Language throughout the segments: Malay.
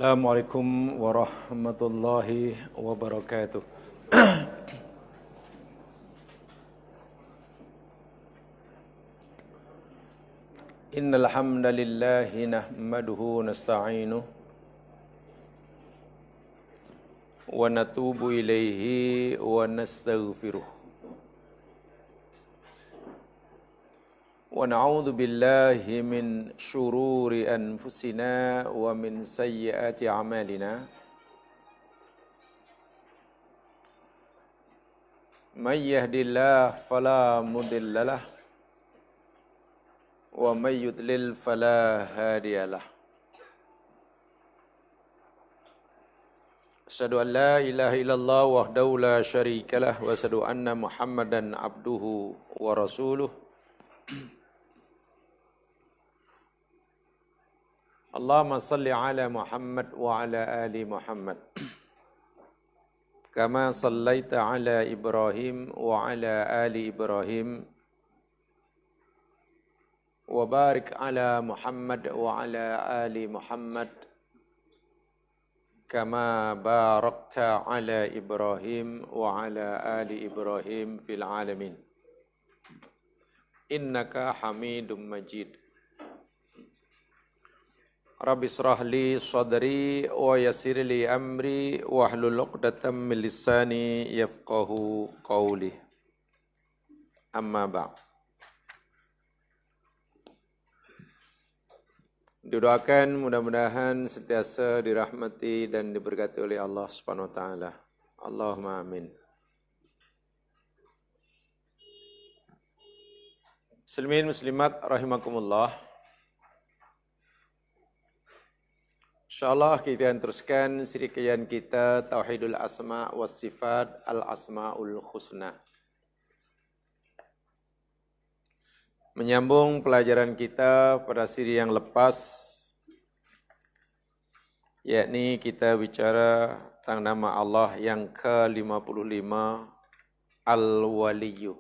Assalamualaikum warahmatullahi wabarakatuh. Innal hamdalillahi nahmaduhu nasta'inuhu wa natubu ilaihi wa nastaghfiruh. Wa na'udzu billahi min syururi anfusina wa min sayyiati a'malina. May yahdihillahu fala mudilla lahu wa may yudlil fala hadiyalah. Asyhadu an la ilaha illallah wahdahu la syarikalah wa asyhadu anna Muhammadan abduhu wa rasuluh. Allahumma salli ala Muhammad wa ala ali Muhammad. Kama sallaita ala Ibrahim wa ala ali Ibrahim. Wa barik ala Muhammad wa ala ali Muhammad. Kama barakta ala Ibrahim wa ala ali Ibrahim fil alamin. Innaka Hamidum Majid. Rabbi israh li sadri wa yassir li amri wahlul 'uqdatam min lisani yafqahu qawli. Amma ba'd. Didoakan mudah-mudahan sentiasa dirahmati dan diberkati oleh Allah Subhanahu wa taala. Allahumma amin. Muslimin muslimat rahimakumullah. InsyaAllah kita akan teruskan siri kajian kita Tauhidul Asma' was Sifat Al-Asma'ul Husna. Menyambung pelajaran kita pada siri yang lepas, yakni kita bicara tentang nama Allah yang ke-55, Al-Waliyyu.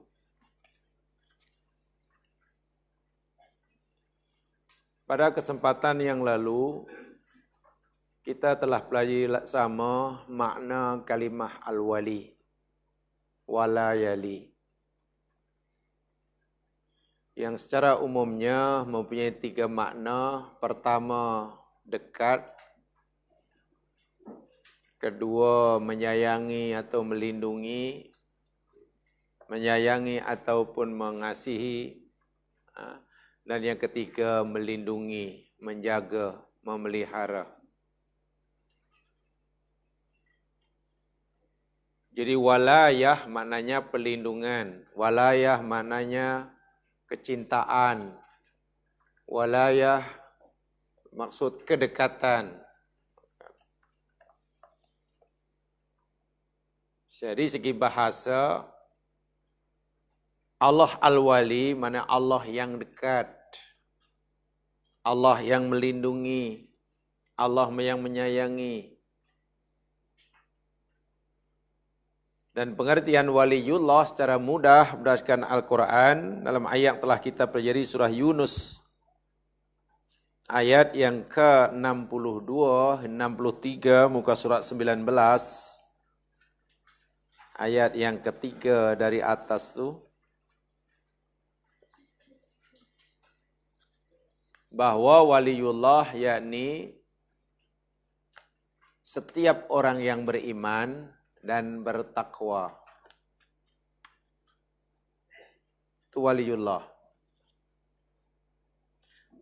Pada kesempatan yang lalu, kita telah pelajari sama makna kalimah al-wali, walayali, yang secara umumnya mempunyai 3 makna. Pertama, dekat. Kedua, menyayangi atau melindungi. Menyayangi ataupun mengasihi. Dan yang ketiga, melindungi, menjaga, memelihara. Jadi walayah maknanya pelindungan, walayah maknanya kecintaan, walayah maksud kedekatan. Jadi segi bahasa, Allah Al-Wali mana Allah yang dekat, Allah yang melindungi, Allah yang menyayangi. Dan pengertian waliyullah secara mudah berdasarkan Al-Quran dalam ayat telah kita pelajari surah Yunus. Ayat yang ke-62, 63 muka surat 19. Ayat yang ketiga dari atas tu. Bahwa waliyullah yakni setiap orang yang beriman dan bertakwa. Itu waliyullah.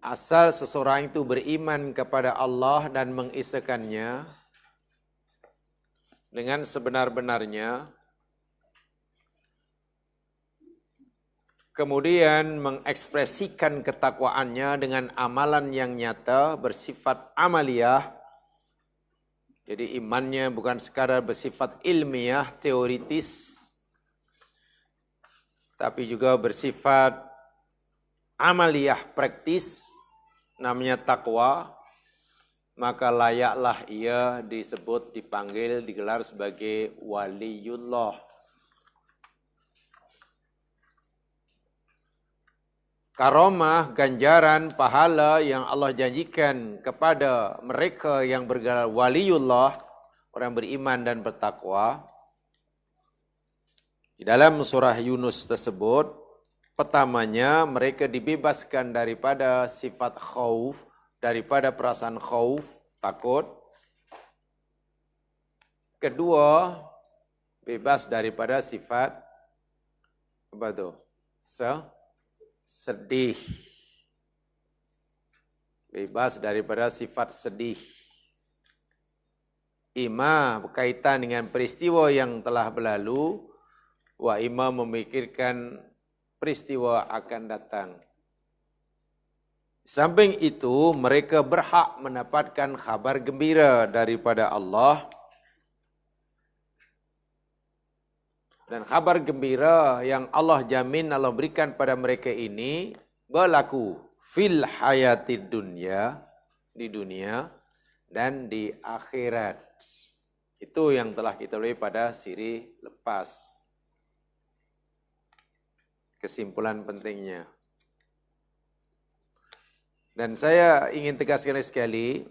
Asal seseorang itu beriman kepada Allah dan mengisahkannya dengan sebenar-benarnya, kemudian mengekspresikan ketakwaannya dengan amalan yang nyata bersifat amaliyah. Jadi imannya bukan sekadar bersifat ilmiah, teoritis, tapi juga bersifat amaliyah, praktis, namanya takwa, maka layaklah ia disebut, dipanggil, digelar sebagai waliyullah. karomah, ganjaran, pahala yang Allah janjikan kepada mereka yang bergelar waliullah, orang beriman dan bertakwa. Di dalam surah Yunus tersebut, pertamanya mereka dibebaskan daripada sifat khauf, daripada perasaan khauf, takut. Kedua, bebas daripada sifat apa tu? Sedih. Bebas daripada sifat sedih. Ima berkaitan dengan peristiwa yang telah berlalu, wa ima memikirkan peristiwa akan datang. Samping itu, mereka berhak mendapatkan kabar gembira daripada Allah. Dan kabar gembira yang Allah jamin, Allah berikan pada mereka ini berlaku fil hayatid dunya, di dunia dan di akhirat. Itu yang telah kita lihat pada siri lepas. Kesimpulan pentingnya. Dan saya ingin tegaskan sekali,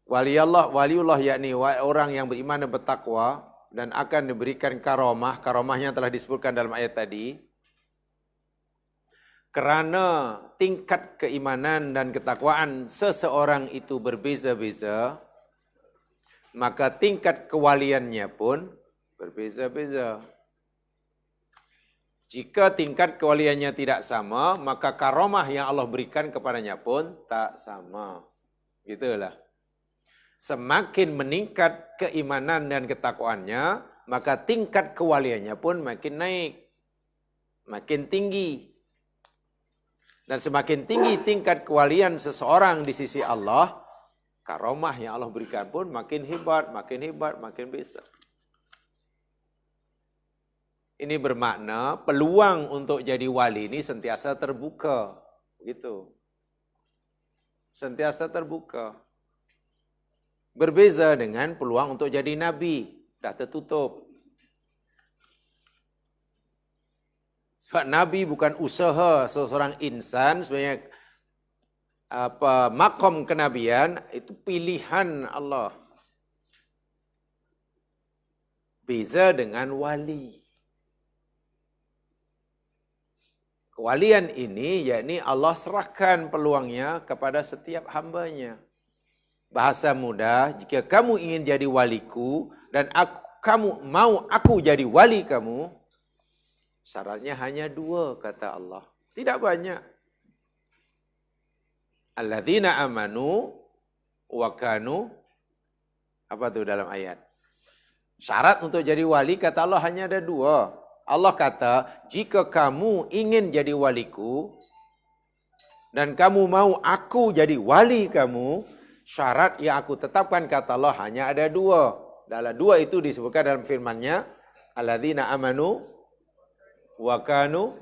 waliullah yakni orang yang beriman dan bertakwa dan akan diberikan karomah. Karomahnya telah disebutkan dalam ayat tadi. Kerana tingkat keimanan dan ketakwaan seseorang itu berbeza-beza, maka tingkat kewaliannya pun berbeza-beza. Jika tingkat kewaliannya tidak sama, maka karomah yang Allah berikan kepadanya pun tak sama. Gitulah. Semakin meningkat keimanan dan ketakwaannya, maka tingkat kewaliannya pun makin naik. Makin tinggi. Dan semakin tinggi tingkat kewalian seseorang di sisi Allah, karomah yang Allah berikan pun makin hebat, makin besar. Ini bermakna peluang untuk jadi wali ini sentiasa terbuka. Begitu. Sentiasa terbuka. Berbeza dengan peluang untuk jadi nabi. Dah tertutup. Sebab nabi bukan usaha seseorang insan. Sebenarnya makom kenabian itu pilihan Allah. Beza dengan wali. Kewalian ini yakni Allah serahkan peluangnya kepada setiap hambanya. Bahasa mudah, jika kamu ingin jadi waliku dan kamu mau aku jadi wali kamu, syaratnya hanya 2 kata Allah. Tidak banyak. Alladzina amanu wa kanu, apa tu dalam ayat? Syarat untuk jadi wali kata Allah hanya ada 2. Allah kata, jika kamu ingin jadi waliku dan kamu mau aku jadi wali kamu, syarat yang aku tetapkan kata Allah hanya ada 2. Dalam 2 itu disebutkan dalam firman-Nya, alladzina amanu wa kanu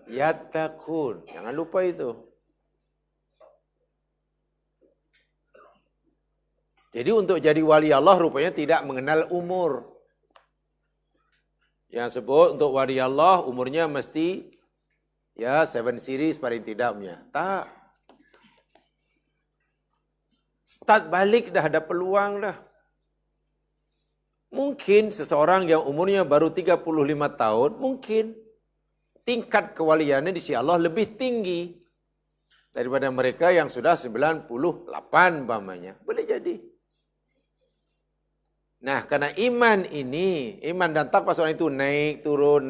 yattaqun. Jangan lupa itu. Jadi untuk jadi wali Allah rupanya tidak mengenal umur. Yang sebut untuk wali Allah umurnya mesti 7 series paling tidaknya. Tak. Start balik dah ada peluang dah. Mungkin seseorang yang umurnya baru 35 tahun, mungkin tingkat kewaliannya di sisi Allah lebih tinggi daripada mereka yang sudah 98 umpamanya. Boleh jadi. Nah, karena iman ini, iman dan takwa seorang itu naik, turun.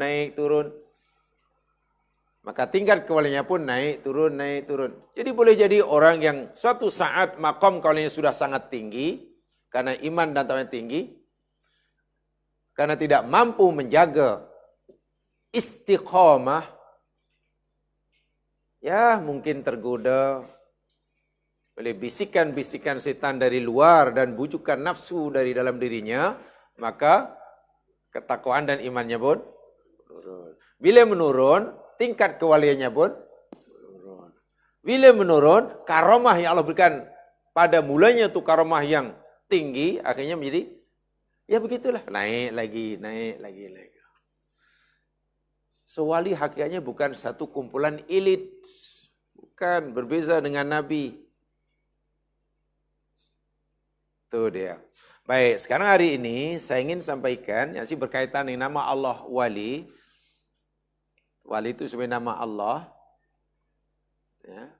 Maka tingkat kewaliannya pun naik, turun. Jadi boleh jadi orang yang suatu saat makom kewaliannya sudah sangat tinggi, karena iman dan takwa tinggi, karena tidak mampu menjaga istiqamah, ya mungkin tergoda oleh bisikan-bisikan setan dari luar dan bujukan nafsu dari dalam dirinya, maka ketakwaan dan imannya pun menurun. Bila menurun, tingkat kewaliannya pun menurun. Bila menurun, karomah yang Allah berikan pada mulanya itu karomah yang tinggi, akhirnya menjadi, ya begitulah, naik lagi. So wali hakikatnya bukan satu kumpulan elit. Bukan, berbeza dengan Nabi. Itu dia. Baik, sekarang hari ini saya ingin sampaikan yang berkaitan dengan nama Allah Wali. Wali itu sebenarnya nama Allah. Ya.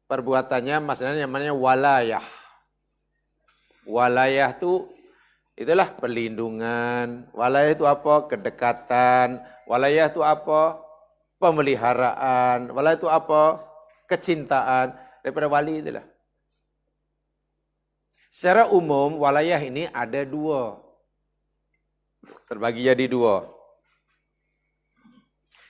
Perbuatannya maksudnya namanya walayah. Walayah itu itulah perlindungan. Walayah itu apa? Kedekatan. Walayah itu apa? Pemeliharaan. Walayah itu apa? Kecintaan. Daripada wali itulah. Secara umum, walayah ini ada dua. Terbagi jadi dua.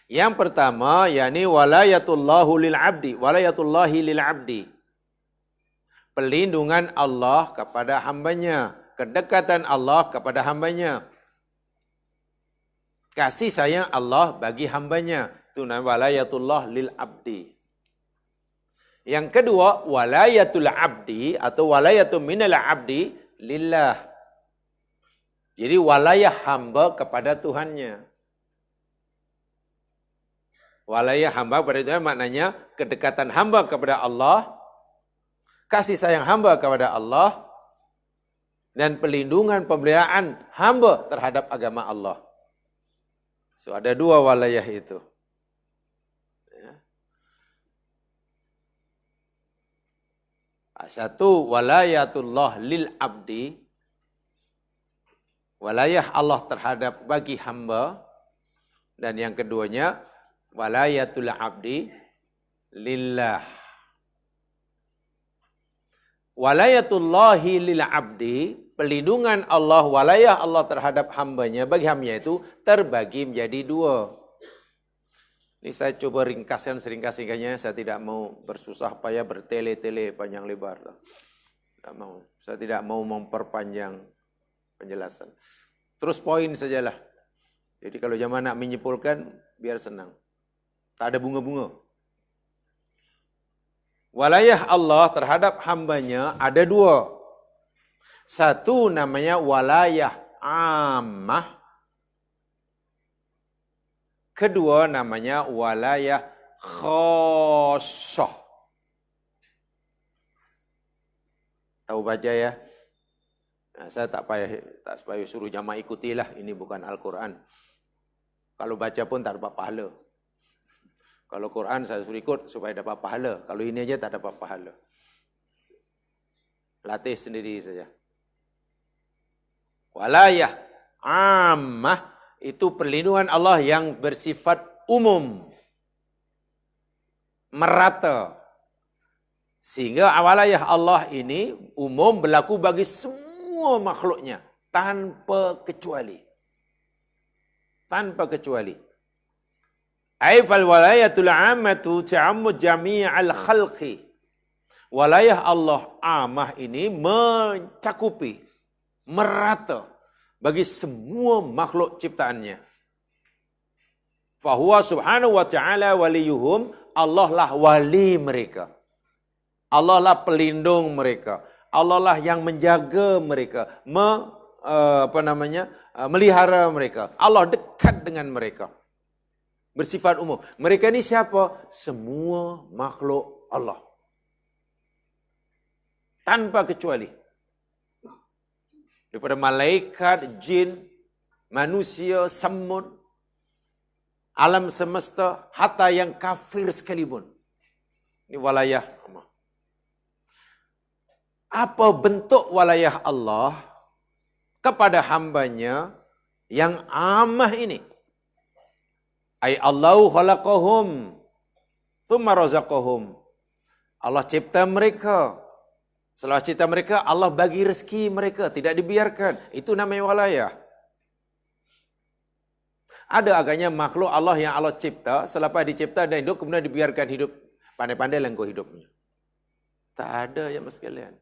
Yang pertama, yakni walayatullahu lil abdi. Walayatullahi lil abdi. Perlindungan Allah kepada hambanya. Kedekatan Allah kepada hambanya. Kasih sayang Allah bagi hambanya. Itu namanya walayatullah lil abdi. Yang kedua, walayatul abdi atau walayatul minal abdi lillah. Jadi walayah hamba kepada Tuhannya. Walayah hamba kepada Tuhan maknanya kedekatan hamba kepada Allah, kasih sayang hamba kepada Allah, dan perlindungan pemeliharaan hamba terhadap agama Allah. So ada dua walayah itu. Satu, walayatullah lil abdi. Walayah Allah terhadap bagi hamba. Dan yang keduanya, walayatul abdi lillah. Walayatullahi lil abdi, perlindungan Allah, walayah Allah terhadap hambanya, bagi hambanya itu terbagi menjadi dua. Ini saya coba ringkaskan seringkas-ringkasnya, saya tidak mau bersusah payah bertele-tele panjang lebar. Tidak mau. Saya tidak mau memperpanjang penjelasan. Terus poin sajalah. Jadi kalau zaman nak menyimpulkan, biar senang. Tak ada bunga-bunga. Walayah Allah terhadap hambanya ada dua. Satu namanya walayah ammah. Kedua namanya walayah khosoh. Tahu baca ya? Nah, saya tak payah suruh jamaah ikutilah. Ini bukan Al-Quran. Kalau baca pun tak dapat pahala. Kalau Quran saya suruh ikut supaya dapat pahala. Kalau ini aja tak dapat pahala. Latih sendiri saja. Walayah ammah. Itu perlindungan Allah yang bersifat umum. Merata. Sehingga walayah Allah ini umum berlaku bagi semua makhluknya. Tanpa kecuali. Tanpa kecuali. Aifal walayatul ammatu ta'ammu jami'al khalqi. Walayah Allah amah ini mencakupi. Merata. Bagi semua makhluk ciptaannya. Fahuwa subhanahu wa ta'ala waliyuhum. Allah lah wali mereka. Allah lah pelindung mereka. Allah lah yang menjaga mereka. Melihara mereka. Allah dekat dengan mereka. Bersifat umum. Mereka ini siapa? Semua makhluk Allah. Tanpa kecuali. Daripada malaikat, jin, manusia, semut, alam semesta, hatta yang kafir sekalipun. Ini walayah Allah. Apa bentuk walayah Allah kepada hambanya yang amah ini? Ay Allahu khalaqahum, thumma razaqahum. Allah cipta mereka. Setelah cipta mereka, Allah bagi rezeki mereka. Tidak dibiarkan. Itu namanya walayah. Ada agaknya makhluk Allah yang Allah cipta. Selepas dicipta dan hidup, kemudian dibiarkan hidup. Pandai-pandai lengkau hidupnya. Tak ada ya mas sekalian.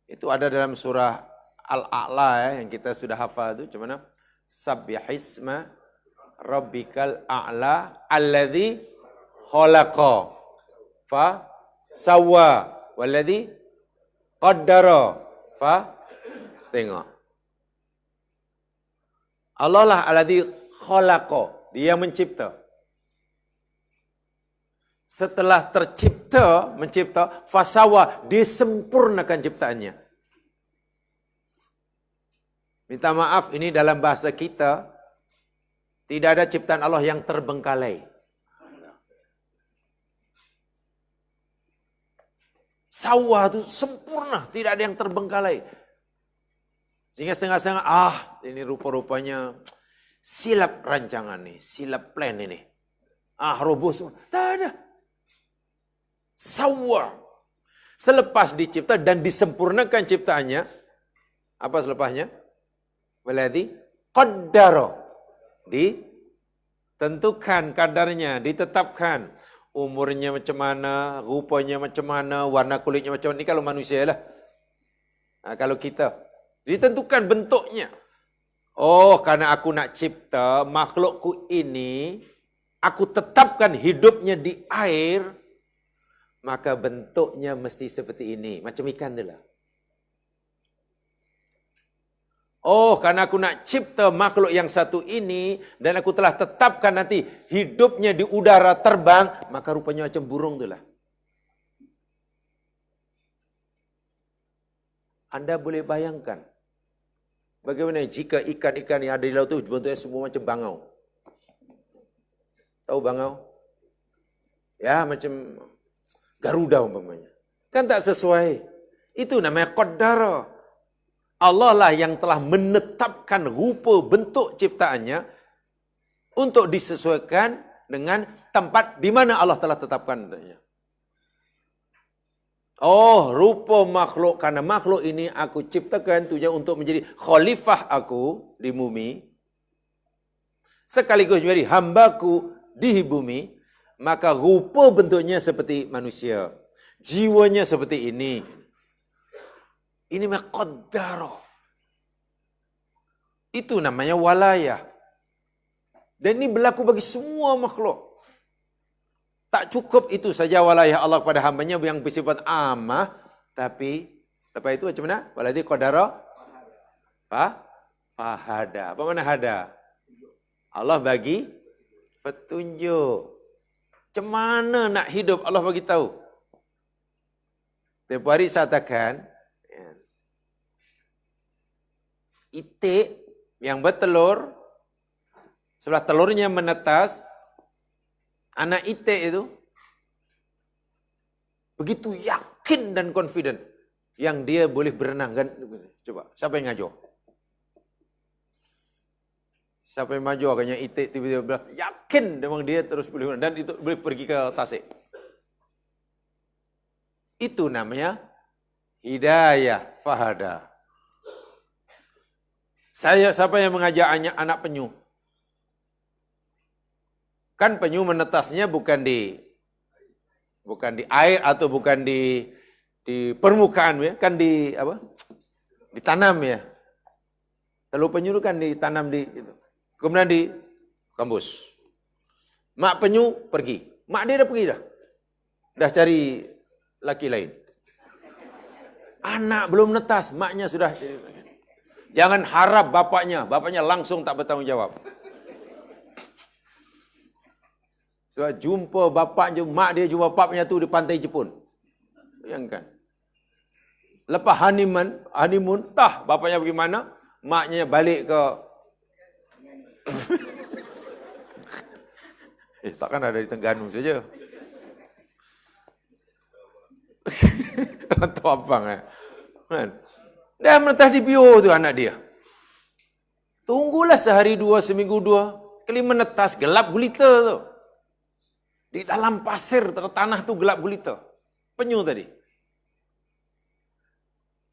Itu ada dalam surah Al-A'la yang kita sudah hafal itu. Macam mana? Sabbihisma rabbikal a'la alladhi khalaqa fa sawwa walladhi qaddara fa tengok. Allah lah alladzi khalaqa, dia mencipta. Setelah mencipta, fasawa, disempurnakan ciptaannya. Minta maaf, ini dalam bahasa kita, tidak ada ciptaan Allah yang terbengkalai. Sawa itu sempurna, tidak ada yang terbengkalai. Sehingga setengah-setengah, ini rupa-rupanya silap rancangan nih, silap plan ini. Roboh semua. Tak ada. Sawa. Selepas dicipta dan disempurnakan ciptaannya, apa selepasnya? Walladzi qaddara. Ditentukan kadarnya, ditetapkan. Umurnya macam mana, rupanya macam mana, warna kulitnya macam mana. Ini kalau manusia lah. Kalau kita, ditentukan bentuknya. Karena aku nak cipta makhlukku ini, aku tetapkan hidupnya di air, maka bentuknya mesti seperti ini. Macam ikan tu lah. Karena aku nak cipta makhluk yang satu ini, dan aku telah tetapkan nanti hidupnya di udara terbang, maka rupanya macam burung tu lah. Anda boleh bayangkan, bagaimana jika ikan-ikan yang ada di laut itu bentuknya semua macam bangau. Tahu bangau? Ya, macam Garuda umpamanya. Kan tak sesuai. Itu namanya qaddara. Allah lah yang telah menetapkan rupa bentuk ciptaannya untuk disesuaikan dengan tempat di mana Allah telah tetapkan. Rupa makhluk, karena makhluk ini aku ciptakan tujuan untuk menjadi khalifah aku di bumi, sekaligus menjadi hambaku di bumi. Maka rupa bentuknya seperti manusia. Jiwanya seperti ini. Ini namanya qaddara. Itu namanya walayah. Dan ini berlaku bagi semua makhluk. Tak cukup itu saja walayah Allah kepada hambanya yang bersifat amah. Tapi, lepas itu macam mana? Walladzi qaddara fahada. Apa mana hada? Allah bagi petunjuk. Macam mana nak hidup Allah bagi tahu. Tiap hari saya katakan, itik yang bertelur, setelah telurnya menetas, anak itik itu begitu yakin dan confident yang dia boleh berenang. Kan? Coba, siapa yang ngajar? Siapa yang maju akhirnya itik tiba-tiba yakin memang dia terus boleh dan itu boleh pergi ke Tasik. Itu namanya hidayah fahada. Siapa yang mengajak anak penyu? Kan penyu menetasnya bukan di air atau bukan di permukaan ya, kan di apa? Ditanam ya. Telur penyu itu kan ditanam di itu. Kemudian di kampus. Mak penyu pergi. Mak dia dah pergi dah. Dah cari laki lain. Anak belum netas, maknya sudah. Jangan harap bapaknya langsung tak bertanggung jawab. Sebab jumpa mak dia jumpa bapaknya tu di pantai Jepun. Bayangkan. Lepas honeymoon, bapaknya pergi mana? Maknya balik ke takkan ada di Terengganu saja. Atau abang kan? Dah menetas di bio tu anak dia. Tunggulah sehari dua, seminggu dua. Kali menetas gelap gulita tu. Di dalam pasir tanah tu gelap gulita. Penyu tadi.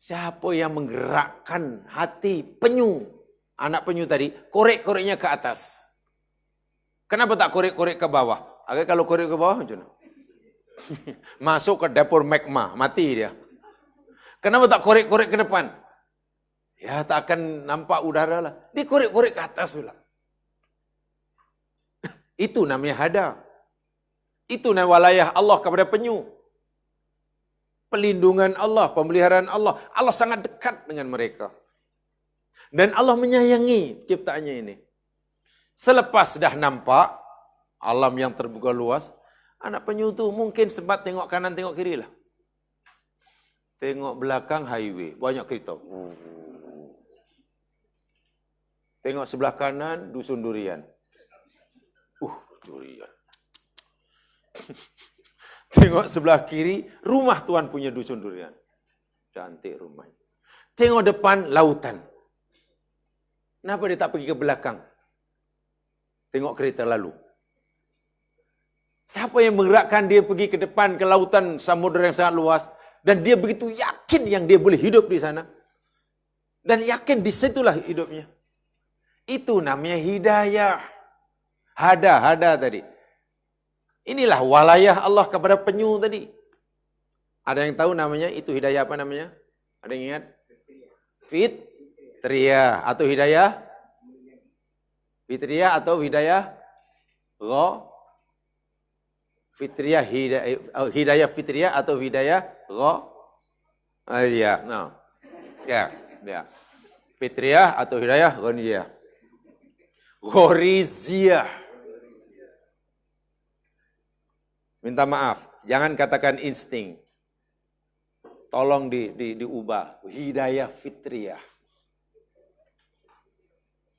Siapa yang menggerakkan hati penyu? Anak penyu tadi, korek-koreknya ke atas. Kenapa tak korek-korek ke bawah? Agak kalau korek ke bawah macam mana? Masuk ke dapur magma, mati dia. Kenapa tak korek-korek ke depan? Ya tak akan nampak udara lah. Dia korek-korek ke atas pula. Itu namanya hada. Itu namanya walayah Allah kepada penyu. Pelindungan Allah, pemeliharaan Allah. Allah sangat dekat dengan mereka. Dan Allah menyayangi ciptaannya ini. Selepas dah nampak alam yang terbuka luas, anak penyu tu mungkin sempat tengok kanan, tengok kiri lah. Tengok belakang highway, banyak kereta. Tengok sebelah kanan, dusun durian. Durian. Tengok sebelah kiri, rumah tuan punya dusun durian. Cantik rumahnya. Tengok depan, lautan. Kenapa dia tak pergi ke belakang? Tengok kereta lalu. Siapa yang menggerakkan dia pergi ke depan, ke lautan samudera yang sangat luas, dan dia begitu yakin yang dia boleh hidup di sana. Dan yakin di situlah hidupnya. Itu namanya hidayah. Hada tadi. Inilah walayah Allah kepada penyu tadi. Ada yang tahu namanya itu hidayah apa namanya? Ada yang ingat? Fitriyah atau hidayah? Fitriyah atau hidayah? Fitriyah, hidayah fitriyah atau hidayah ya, no. Ya. Fitriyah atau hidayah ghaniyah. Ghoriziyah. Minta maaf, jangan katakan insting. Tolong diubah. Hidayah fitriyah.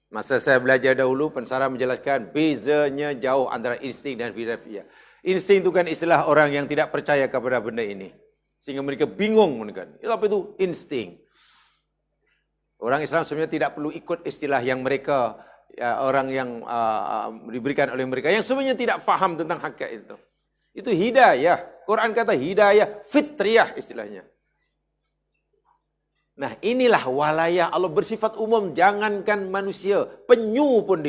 Masa saya belajar dahulu, pensara menjelaskan bezanya jauh antara insting dan hidayah. Insting itu kan istilah orang yang tidak percaya kepada benda ini. Sehingga mereka bingung. Apa itu insting? Orang Islam sebenarnya tidak perlu ikut istilah yang mereka, orang yang diberikan oleh mereka, yang sebenarnya tidak faham tentang hakikat itu. Itu hidayah. Quran kata hidayah fitriyah istilahnya. Nah inilah walayah Allah bersifat umum. Jangankan manusia, penyu pun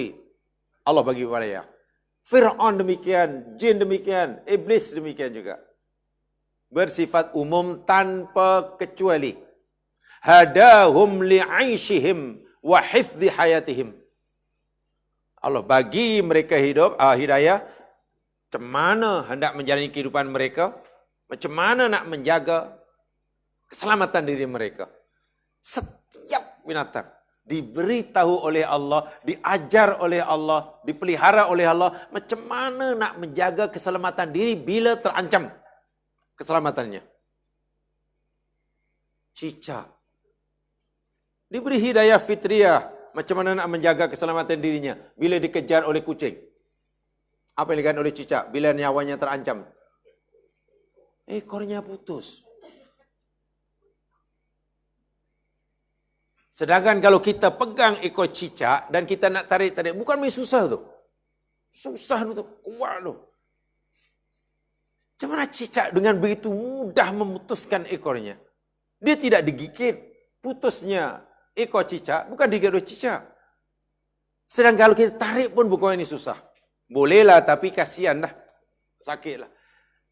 Allah bagi walayah. Fir'aun demikian, jin demikian, iblis demikian juga. Bersifat umum tanpa kecuali. Hadahum li'aishihim wa hifdhi hayatihim. Allah bagi mereka hidup, hidayah. Macam mana hendak menjalani kehidupan mereka. Macam mana nak menjaga keselamatan diri mereka. Setiap binatang diberitahu oleh Allah, diajar oleh Allah, dipelihara oleh Allah, macam mana nak menjaga keselamatan diri bila terancam keselamatannya. Cicak diberi hidayah fitriyah, macam mana nak menjaga keselamatan dirinya bila dikejar oleh kucing. Apa yang dikatakan oleh cicak bila nyawanya terancam? Ekornya putus. Sedangkan kalau kita pegang ekor cicak dan kita nak tarik, bukan main susah tu. Susah tu, kuat tu. Macam mana cicak dengan begitu mudah memutuskan ekornya? Dia tidak digigit. Putusnya ekor cicak bukan digigit oleh cicak. Sedangkan kalau kita tarik pun bukan ini susah. Bolehlah tapi kasihan dah. Sakit lah.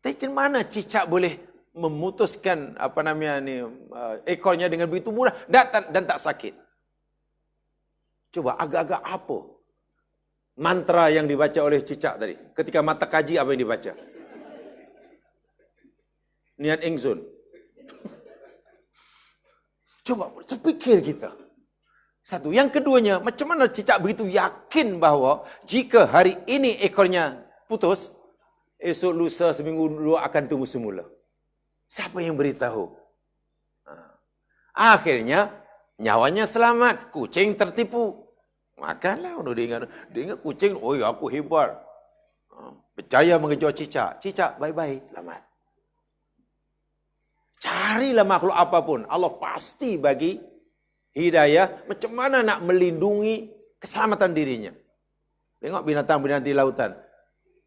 Tapi macam mana cicak boleh memutuskan ekornya dengan begitu mudah dan tak sakit? Coba agak-agak apa mantra yang dibaca oleh cicak tadi? Ketika mata kaji apa yang dibaca? Niat ingsun. Coba terpikir kita. Satu. Yang keduanya, macam mana cicak begitu yakin bahawa jika hari ini ekornya putus, esok lusa seminggu dulu akan tumbuh semula? Siapa yang beritahu? Akhirnya nyawanya selamat, kucing tertipu. Makanlah, dia ingat kucing, aku hebat. Percaya mengejar cicak. Cicak bye-bye, selamat. Carilah makhluk apapun, Allah pasti bagi hidayah macam mana nak melindungi keselamatan dirinya. Tengok binatang-binatang di lautan.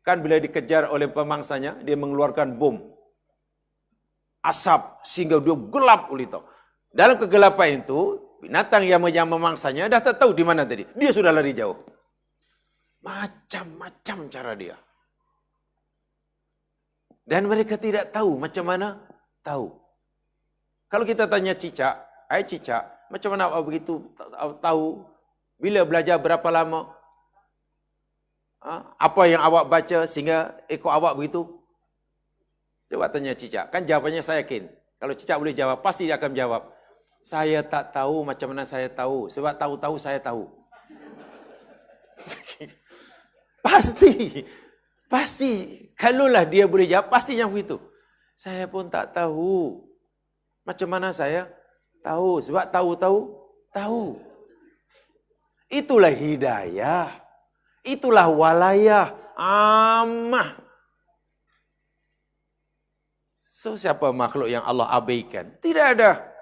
Kan bila dikejar oleh pemangsanya, dia mengeluarkan bom. Asap sehingga dia gelap gulita. Dalam kegelapan itu, binatang yang memangsanya dah tak tahu di mana tadi. Dia sudah lari jauh. Macam-macam cara dia. Dan mereka tidak tahu macam mana tahu. Kalau kita tanya cicak, cicak, macam mana awak begitu tahu? Bila belajar berapa lama? Apa yang awak baca sehingga ekor awak begitu? Coba tanya cicak. Kan jawabannya saya yakin. Kalau cicak boleh jawab, pasti dia akan jawab. Saya tak tahu macam mana saya tahu. Sebab tahu-tahu saya tahu. Pasti. Pasti. Kalaulah dia boleh jawab, pasti yang begitu. Saya pun tak tahu. Macam mana saya tahu. Sebab tahu. Itulah hidayah. Itulah walayah. Ammah. So, siapa makhluk yang Allah abaikan? Tidak ada.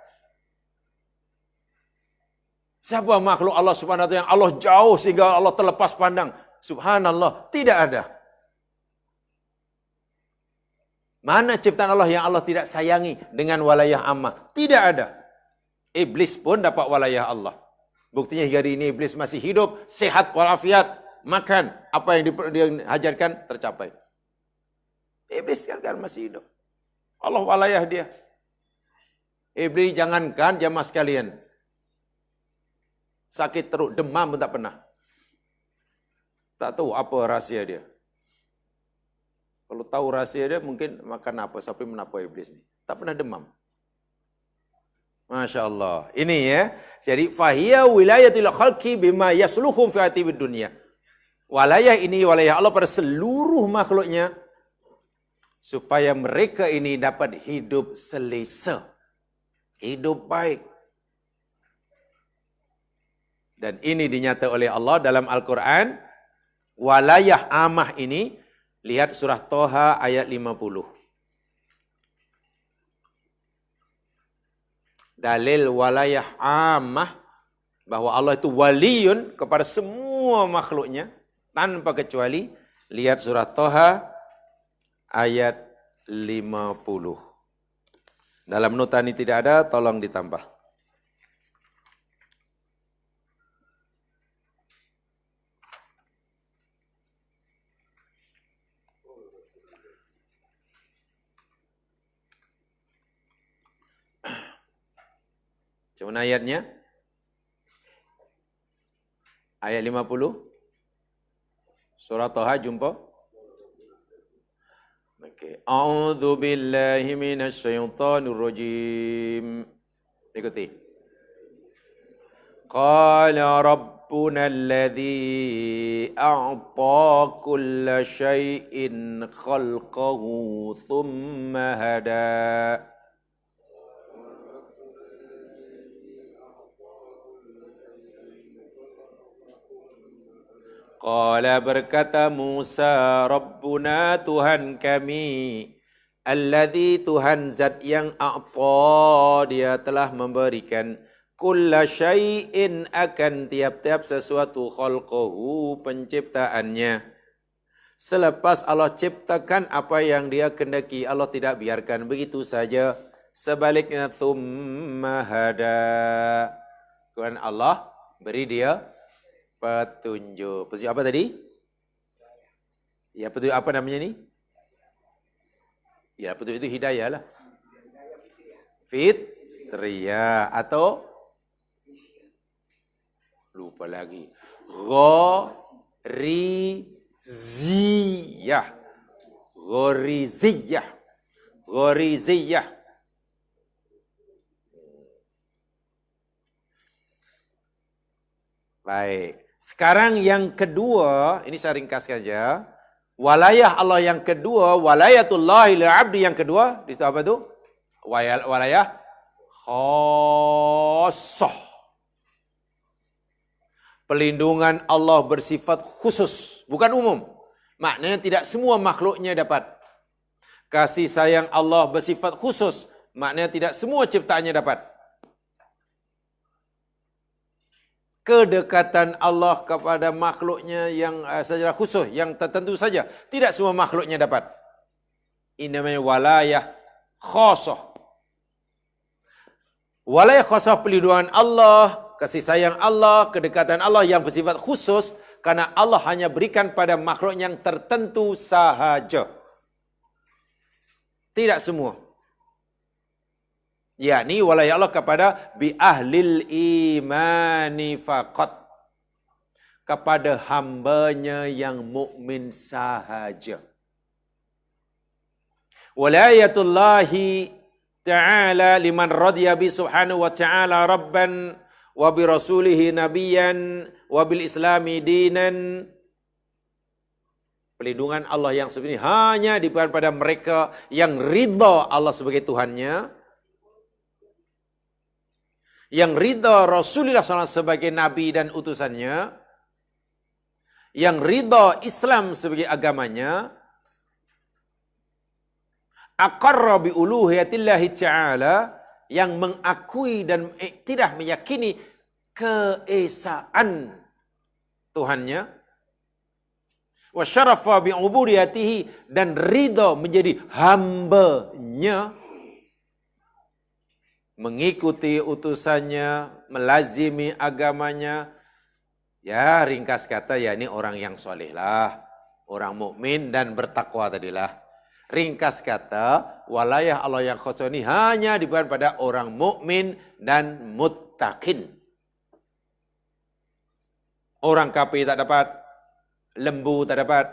Siapa makhluk Allah Subhanahu wa taala yang Allah jauh sehingga Allah terlepas pandang? Subhanallah, tidak ada. Mana ciptaan Allah yang Allah tidak sayangi dengan walayah ammah? Tidak ada. Iblis pun dapat walayah Allah. Buktinya hingga hari ini iblis masih hidup, sehat walafiat, makan apa yang diajarkan tercapai. Iblis kan masih hidup. Allah walayah dia. Iblis jangankan jamaah sekalian. Sakit teruk, demam pun tak pernah. Tak tahu apa rahsia dia. Kalau tahu rahsia dia, mungkin makan apa, sampai menapa iblis ni. Tak pernah demam. Masya Allah. Ini ya. Jadi, fahiya wilayatil khalqi bima yasluhum fi atibid dunia. Walayah ini, walayah Allah pada seluruh makhluknya. Supaya mereka ini dapat hidup selesa. Hidup baik. Dan ini dinyata oleh Allah dalam Al-Quran. Walayah amah ini, lihat surah Toha ayat 50. Dalil walayah amah, bahwa Allah itu waliyun kepada semua makhluknya, tanpa kecuali. Lihat surah Toha ayat 50. Dalam nota ini tidak ada, tolong ditambah. Macam mana ayatnya? Ayat 50. Surah Toha jumpa? Okey. A'udzu billahi minasyaitonir rajim. Ikuti. Qala rabbuna alladhi a'ta kulla syai'in khalqahu thumma hada. Qala berkata Musa, Rabbuna Tuhan kami, alladzi Tuhan zat yang a'ta, dia telah memberikan, kulla syai'in akan tiap-tiap sesuatu, khalqahu penciptaannya. Selepas Allah ciptakan apa yang dia kendaki, Allah tidak biarkan begitu saja. Sebaliknya, thumma hada. Kemudian Allah beri dia petunjuk. Petunjuk apa tadi? Ya, petunjuk apa namanya ni? Ya, petunjuk itu hidayah lah. Fitriyah atau lupa lagi. Ghoriziyah. Ghoriziyah. Ghoriziyah. Baik. Sekarang yang kedua, ini saya ringkaskan saja. Walayah Allah yang kedua, walayatullahi lil-'abdi yang kedua, di situ apa itu? Walayah khassah. Pelindungan Allah bersifat khusus, bukan umum. Maknanya tidak semua makhluknya dapat. Kasih sayang Allah bersifat khusus, maknanya tidak semua ciptaannya dapat. Kedekatan Allah kepada makhluknya yang secara khusus, yang tertentu saja. Tidak semua makhluknya dapat. Ini namanya walayah khassah. Walayah khassah pelindungan Allah, kasih sayang Allah, kedekatan Allah yang bersifat khusus, karena Allah hanya berikan pada makhluk yang tertentu sahaja. Tidak semua. Yakni walayah Allah kepada bi ahlil imani faqat, kepada hambanya yang mukmin sahaja. Walayatullahi ta'ala liman radiya bi subhanahu wa ta'ala rabban wa bi rasulihi nabiyan wa bil islami dinan. Pelindungan Allah yang sebenarnya hanya diberikan pada mereka yang ridha Allah sebagai Tuhannya, yang ridha Rasulullah SAW sebagai Nabi dan utusannya, yang ridha Islam sebagai agamanya, aqarra bi uluhiyatillahi ta'ala, yang mengakui dan tidak meyakini keesaan Tuhannya, wa syarafa bi ubudiyatihi, dan ridha menjadi hambanya, mengikuti utusannya, melazimi agamanya. Ya, ringkas kata, ya ini orang yang soleh lah, orang mukmin dan bertakwa tadilah. Ringkas kata, walayah Allah yang khusus ini hanya diberikan pada orang mukmin dan muttaqin. Orang kafir tak dapat, lembu tak dapat,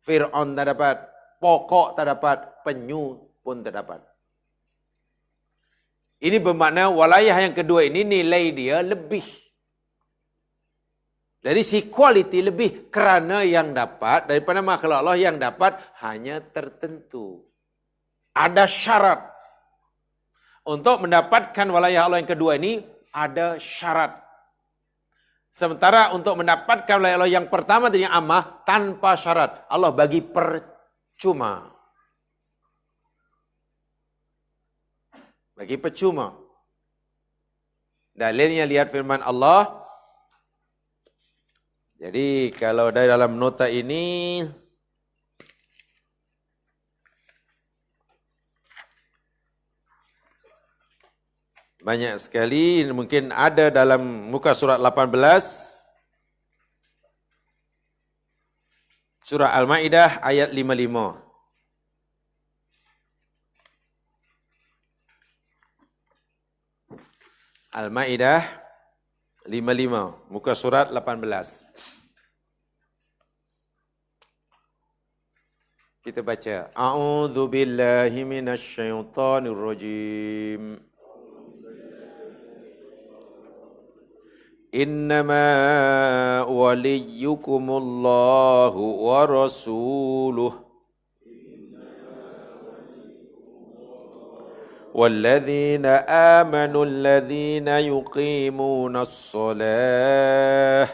Fir'aun tak dapat, pokok tak dapat, penyu pun tak dapat. Ini bermakna walayah yang kedua ini nilai dia lebih. Dari si quality lebih, kerana yang dapat daripada makhluk Allah yang dapat hanya tertentu. Ada syarat. Untuk mendapatkan walayah Allah yang kedua ini ada syarat. Sementara untuk mendapatkan walayah Allah yang pertama tadi yang ammah tanpa syarat. Allah bagi percuma. Bagi percuma. Dalilnya lihat firman Allah. Jadi kalau dari dalam nota ini banyak sekali, mungkin ada dalam muka surat 18, surah Al-Maidah ayat 55. Al-Maidah 55, muka surat 18. Kita baca. A'udzu billahi minasy syaithanir rajim. Innama waliyukumullahu wa rasuluh والذين آمنوا الذين يقيمون الصلاة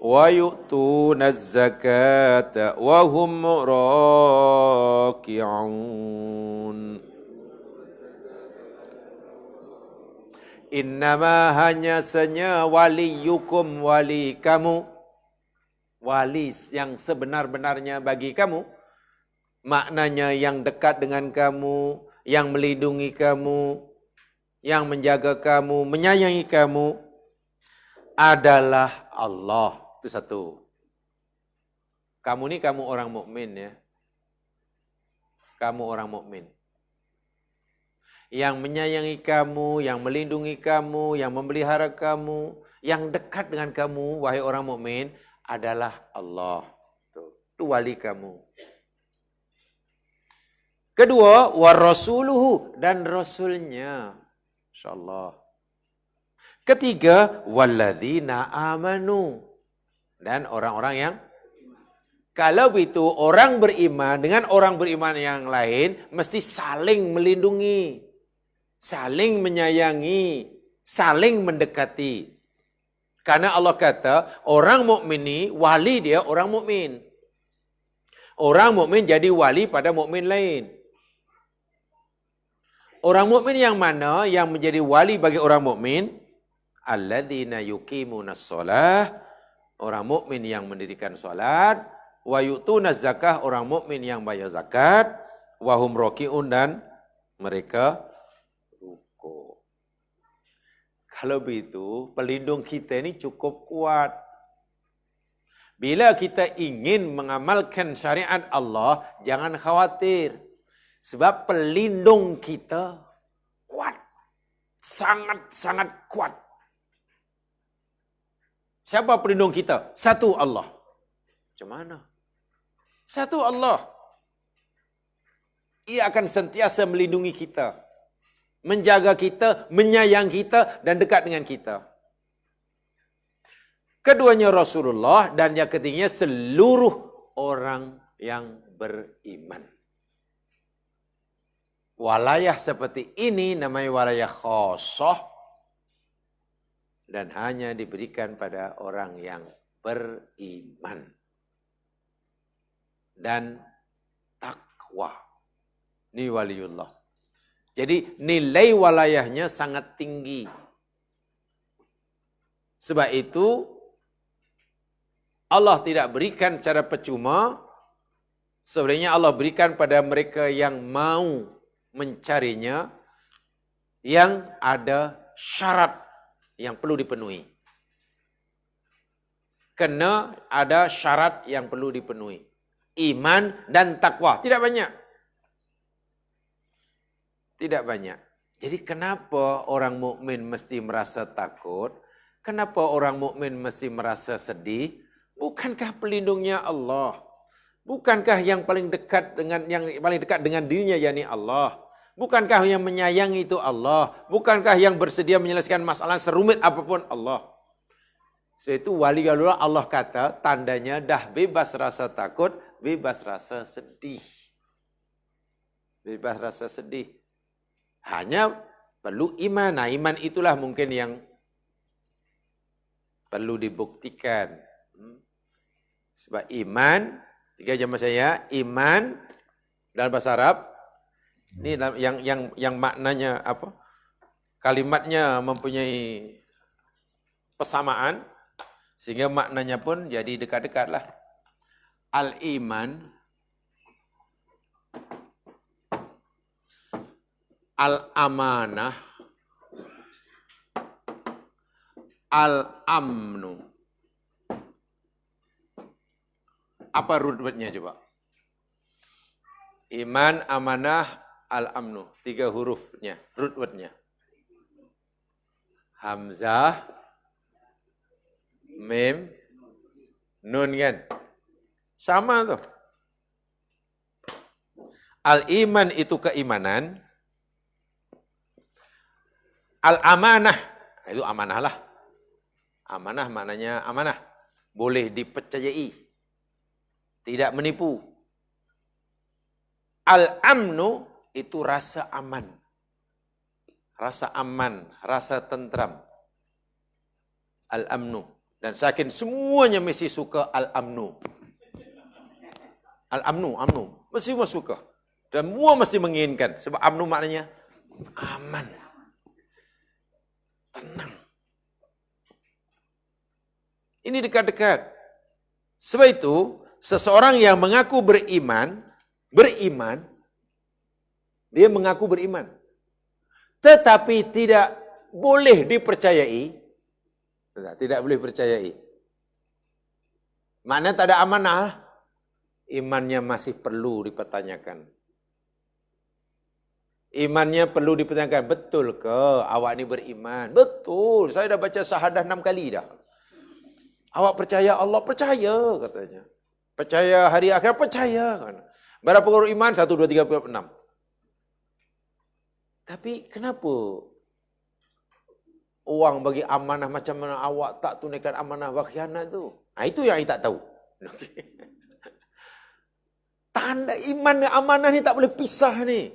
ويؤتون الزكاة وهم راكعون. Innama hanya senya waliyukum, wali kamu, wali yang sebenar-benarnya bagi kamu, maknanya yang dekat dengan kamu, yang melindungi kamu, yang menjaga kamu, menyayangi kamu adalah Allah. Itu satu. Kamu ni kamu orang mukmin ya. Kamu orang mukmin. Yang menyayangi kamu, yang melindungi kamu, yang memelihara kamu, yang dekat dengan kamu, wahai orang mukmin, adalah Allah. Itu wali kamu. Kedua, warasuluhu, dan rasulnya. InsyaAllah. Ketiga, walladzina amanu, dan orang-orang yang, kalau begitu orang beriman dengan orang beriman yang lain mesti saling melindungi, saling menyayangi, saling mendekati. Karena Allah kata orang mukmin ni wali dia orang mukmin. Orang mukmin jadi wali pada mukmin lain. Orang mukmin yang mana yang menjadi wali bagi orang mukmin? Alladzina yuqimunas shalah, orang mukmin yang mendirikan salat, wa yu'tunaz zakah, orang mukmin yang bayar zakat, wa hum raki'un, dan mereka ruku'. Kalau begitu, pelindung kita ini cukup kuat. Bila kita ingin mengamalkan syariat Allah, jangan khawatir. Sebab pelindung kita kuat. Sangat-sangat kuat. Siapa pelindung kita? Satu Allah. Macam mana? Satu Allah. Ia akan sentiasa melindungi kita, menjaga kita, menyayang kita dan dekat dengan kita. Keduanya Rasulullah dan yang ketiganya seluruh orang yang beriman. Walayah seperti ini namanya walayah khosoh dan hanya diberikan pada orang yang beriman dan takwa. Ini waliullah. Jadi nilai walayahnya sangat tinggi. Sebab itu Allah tidak berikan cara percuma. Sebenarnya Allah berikan pada mereka yang mau mencarinya, yang ada syarat yang perlu dipenuhi. Kena ada syarat yang perlu dipenuhi. Iman dan takwa. Tidak banyak. Tidak banyak. Jadi kenapa orang mukmin mesti merasa takut? Kenapa orang mukmin mesti merasa sedih? Bukankah pelindungnya Allah? Bukankah yang paling dekat dengan dirinya yakni Allah? Bukankah yang menyayangi itu Allah? Bukankah yang bersedia menyelesaikan masalah serumit apapun Allah? Sebab itu waliullah Allah kata tandanya dah bebas rasa takut, bebas rasa sedih. Bebas rasa sedih. Hanya perlu iman. Nah, iman itulah mungkin yang perlu dibuktikan. Sebab iman, 3 jamaah saya, iman dalam bahasa Arab, ini yang maknanya apa? Kalimatnya mempunyai persamaan, sehingga maknanya pun jadi dekat-dekatlah. Al-iman, al-amanah, al-amnu. Apa rutbetnya coba? Iman, amanah, al-amnu. 3 hurufnya, rutbetnya. Hamzah, mim, nun kan? Sama tuh. Al-iman itu keimanan. Al-amanah, itu amanah lah. Amanah maknanya amanah. Boleh dipercayai. Tidak menipu. Al-amnu itu rasa aman. Rasa aman, rasa tentram. Al-amnu. Dan saya yakin semuanya mesti suka al-amnu. Al-amnu, amnu. Mesti semua suka. Dan semua mesti menginginkan. Sebab amnu maknanya aman. Tenang. Ini dekat-dekat. Sebab itu, seseorang yang mengaku beriman, dia mengaku beriman. Tetapi tidak boleh dipercayai. Tidak boleh percayai. Maknanya tak ada amanah. Imannya masih perlu dipertanyakan. Imannya perlu dipertanyakan. Betul ke awak ni beriman? Betul. Saya dah baca syahadah 6 kali dah. Awak percaya Allah? Percaya katanya. Percaya hari akhir? Percaya. Berapa huruf iman? 1, 2, 3, 4, 6. Tapi kenapa orang bagi amanah macam mana awak tak tunaikan amanah berkhianat tu? Itu yang saya tak tahu. Tanda iman dan amanah ni tak boleh pisah ni.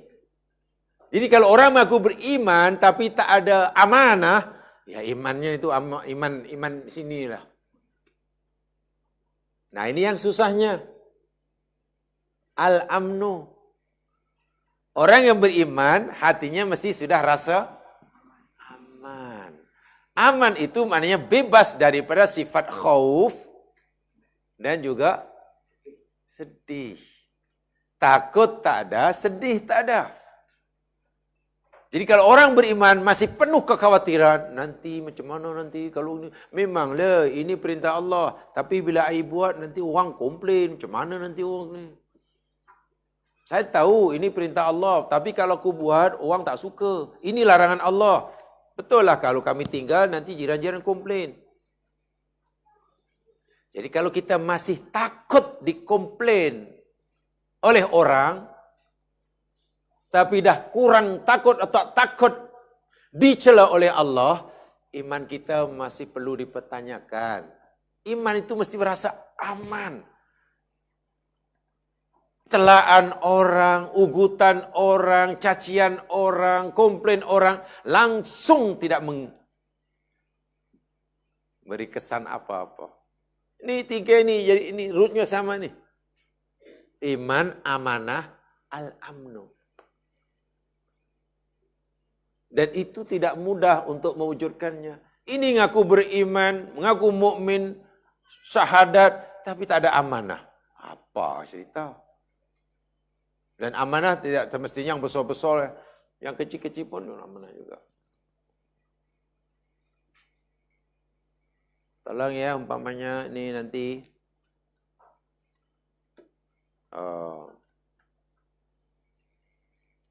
Jadi kalau orang mengaku beriman tapi tak ada amanah, ya imannya itu iman sinilah. Nah ini yang susahnya. Al-amnu. Orang yang beriman, hatinya mesti sudah rasa aman. Aman itu maknanya bebas daripada sifat khauf dan juga sedih. Takut tak ada, sedih tak ada. Jadi kalau orang beriman masih penuh kekhawatiran, nanti macam mana nanti kalau ini, memanglah ini perintah Allah. Tapi bila saya buat nanti orang komplain, macam mana nanti orang ni. Saya tahu ini perintah Allah, tapi kalau aku buat orang tak suka. Ini larangan Allah. Betul lah kalau kami tinggal nanti jiran-jiran komplain. Jadi kalau kita masih takut dikomplain oleh orang, tapi dah kurang takut atau takut dicela oleh Allah, iman kita masih perlu dipertanyakan. Iman itu mesti merasa aman. Celaan orang, ugutan orang, cacian orang, komplain orang, langsung tidak memberi kesan apa-apa. Ini tiga ini, jadi ini rootnya sama nih. Iman, amanah, al-amnu. Dan itu tidak mudah untuk mewujudkannya. Ini ngaku beriman, mengaku mukmin, syahadat, tapi tak ada amanah. Apa cerita? Dan amanah tidak semestinya yang besar-besar, yang kecil-kecil pun amanah juga. Tolong ya, umpamanya ini nanti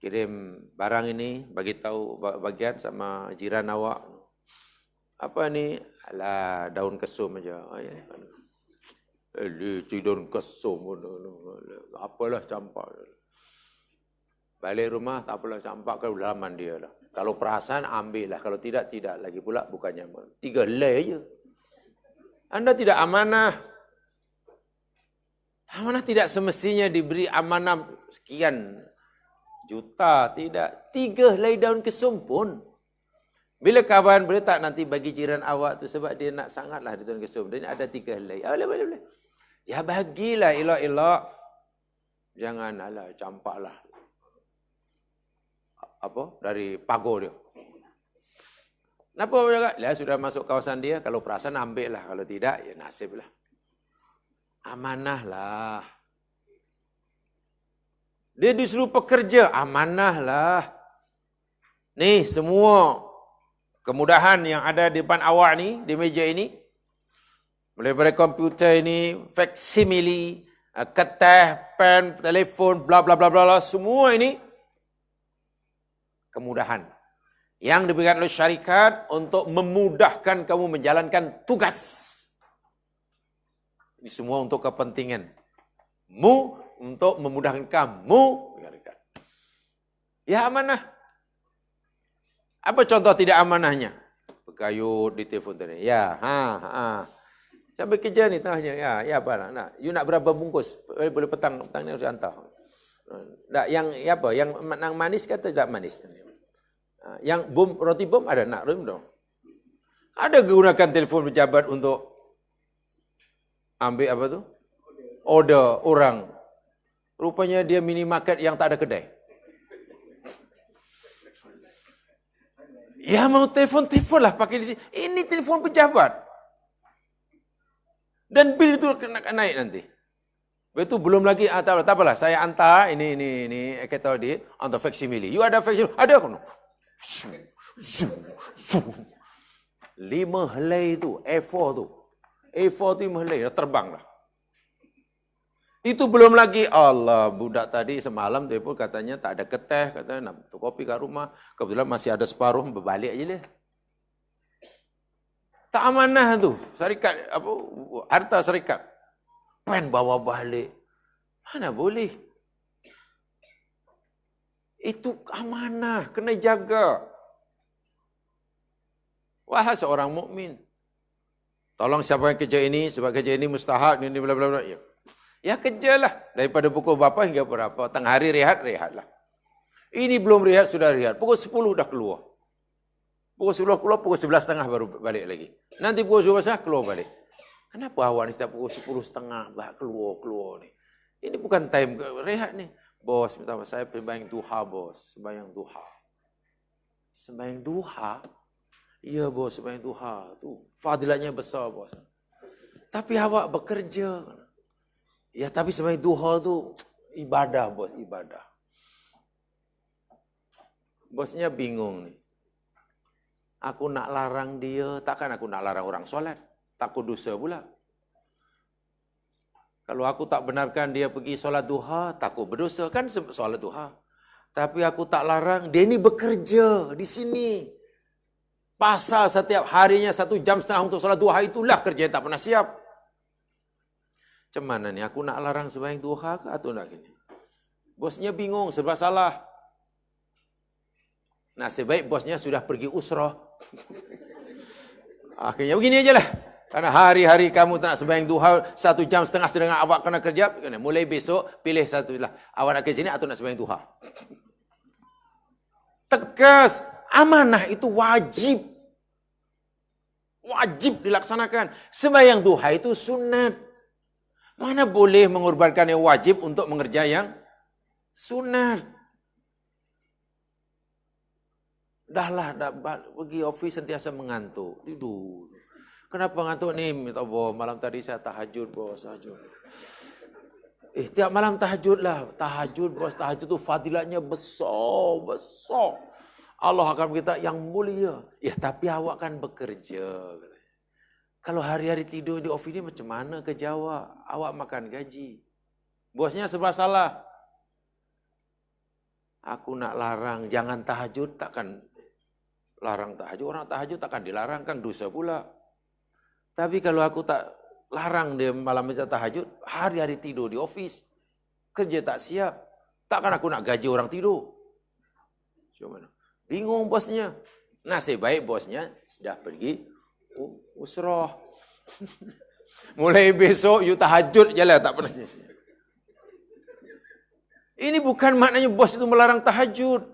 kirim barang ini, bagi tahu bagian sama jiran awak. Apa ni? Alah, daun kesum aja. Daun kesum. Apalah campak. Balik rumah, tak apalah campak ke halaman dia lah. Kalau perasaan, ambil lah. Kalau tidak, tidak. Lagi pula bukannya 3 helai je. Anda tidak amanah. Amanah tidak semestinya diberi amanah sekian juta. Tidak. 3 helai daun kesum pun. Bila kawan boleh tak nanti bagi jiran awak tu sebab dia nak sangatlah daun kesum. Dan ada 3 helai. Boleh. Ya bagilah elok-elok. Jangan alah campaklah. Apa? Dari pagar dia. Kenapa berjaga? Lah sudah masuk kawasan dia, kalau perasan ambil lah. Kalau tidak, ya nasib lah. Amanah lah. Dia disuruh pekerja, amanah lah. Nih semua kemudahan yang ada di depan awak ni, di meja ini. Mulai dari komputer ini, faksimili, kertas, pen, telefon, bla bla bla bla, semua ini kemudahan yang diberikan oleh syarikat untuk memudahkan kamu menjalankan tugas. Ini semua untuk kepentinganmu, untuk memudahkan kamu. Ya amanah. Apa contoh tidak amanahnya? Berkayut di telefon tadi. Ya, sampai kerja ni tengahnya. Ya apa nak? You nak berapa bungkus? Boleh petang ni harus hantar. Tak, yang apa? Yang manis kata tak manis. Yang roti bom ada nak roti dong. Ada gunakan telefon pejabat untuk ambil apa tu? Order orang. Rupanya dia minimarket yang tak ada kedai. Ya mau telefon lah pakai di sini. Ini telefon pejabat. Dan bil itu kena naik nanti. Itu belum lagi, tak apalah, saya hantar, ini, kata dia, hantar faksimili. You ada faksimili? Ada aku. 5 helai tu, A4 tu. A4 tu 5 helai, dah terbang lah. Itu belum lagi, Allah, budak tadi semalam dia pun katanya tak ada keteh, katanya nak kopi kat rumah. Kebetulan masih ada separuh, berbalik aja dia. Tak amanah tu, syarikat, harta syarikat. Pen bawa balik. Mana boleh? Itu amanah, kena jaga. Wahai seorang mukmin. Tolong siapa yang kerja ini, sebab kerja ini mustahak, ini bla bla bla. Ya kerjalah. Daripada pukul berapa hingga berapa. Tengah hari rehatlah. Ini belum rehat, sudah rehat. Pukul 10 dah keluar. Pukul 10 keluar, pukul 11.30 baru balik lagi. Nanti pukul 12 keluar balik. Kenapa awak ni setiap pukul 10.30 keluar ni? Ini bukan time rehat ni. Bos, minta saya sembahyang duha, bos. Sembahyang duha. Sembahyang duha? Ya, bos, sembahyang duha. Tu fadilatnya besar, bos. Tapi awak bekerja. Ya, tapi sembahyang duha tu ibadah, bos, ibadah. Bosnya bingung ni. Aku nak larang dia, takkan aku nak larang orang solat. Takut dosa pula. Kalau aku tak benarkan dia pergi solat duha, takut berdosa. Kan solat duha. Tapi aku tak larang, dia ni bekerja di sini. Pasal setiap harinya 1.5 jam untuk solat duha, itulah kerja yang tak pernah siap. Macam mana ni? Aku nak larang sembahyang duha ke atau nak gini? Bosnya bingung, serba salah. Nasib baik bosnya sudah pergi usrah. Akhirnya begini aja lah. Karena hari-hari kamu tak nak sembahyang duha 1 jam setengah sedangkan awak kena kerja. Mulai besok pilih satu lah. Awak nak kerja sini atau nak sembahyang duha. Tegas. Amanah itu wajib. Wajib dilaksanakan. Sembahyang duha itu sunat. Mana boleh mengorbankan yang wajib untuk mengerjakan yang sunat. Dah pergi office sentiasa mengantuk. Tidur. Kenapa ngantuk ni? Minta bos, malam tadi saya tahajud bos, tahajud. Tiap malam tahajud lah. Tahajud bos, tahajud tu fadilatnya besar. Allah akan berkata yang mulia. Ya tapi awak kan bekerja. Kalau hari-hari tidur di office ni macam mana kerja awak? Awak makan gaji. Bosnya serba salah. Aku nak larang, jangan tahajud, takkan larang tahajud. Orang tahajud takkan dilarang, kan dosa pula. Tapi kalau aku tak larang dia malam itu tahajud, hari-hari tidur di office, kerja tak siap, takkan aku nak gaji orang tidur. Cuma bingung bosnya. Nasib baik bosnya sudah pergi usrah. Mulai besok you tahajud je lah, tak pernah. Ini bukan maknanya bos itu melarang tahajud.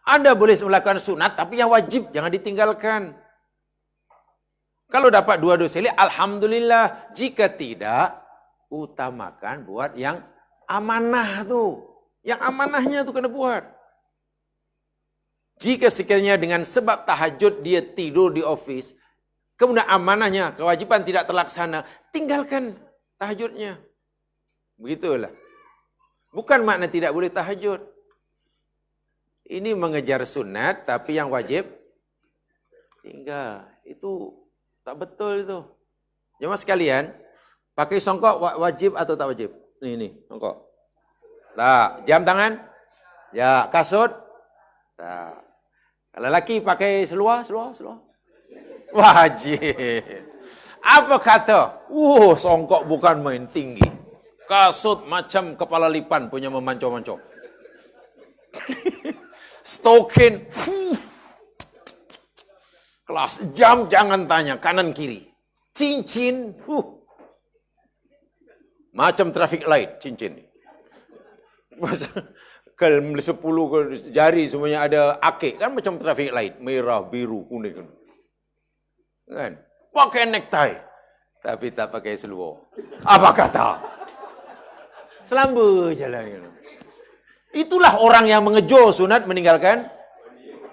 Anda boleh melakukan sunat, tapi yang wajib jangan ditinggalkan. Kalau dapat 2 dosa ini, alhamdulillah. Jika tidak, utamakan buat yang amanah tu. Yang amanahnya tu kena buat. Jika sekiranya dengan sebab tahajud dia tidur di office, kemudian amanahnya, kewajiban tidak terlaksana, tinggalkan tahajudnya. Begitulah. Bukan makna tidak boleh tahajud. Ini mengejar sunat, tapi yang wajib tinggal. Itu tak betul itu. Jemaah sekalian, pakai songkok wajib atau tak wajib? Ini songkok. Tak. Jam tangan? Ya. Kasut? Tak. Kalau lelaki pakai seluar? Wajib. Apa kata? Songkok bukan main tinggi. Kasut macam kepala lipan punya memancong-mancong. Stokin. Kelas jam jangan tanya. Kanan kiri. Cincin. Macam traffic light. Cincin. Kalau 10 jari semuanya ada akik. Kan macam traffic light. Merah, biru, kuning. Kan? Pakai necktie. Tapi tak pakai seluar. Apa kata? Selamba jalan. Itulah orang yang mengejar sunat meninggalkan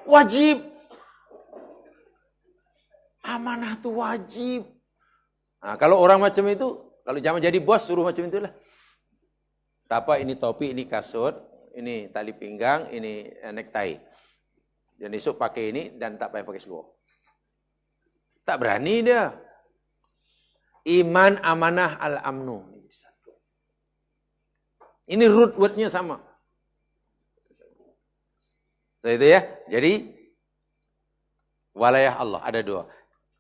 wajib. Amanah itu wajib. Nah, kalau orang macam itu, kalau jangan jadi bos suruh macam itulah. Tak apa, ini topi, ini kasut, ini tali pinggang, ini necktie. Dan esok pakai ini dan tak payah pakai seluar. Tak berani dia. Iman, amanah, al-amnu. Ini root wordnya sama. So, itu ya. Jadi, walayah Allah. Ada 2.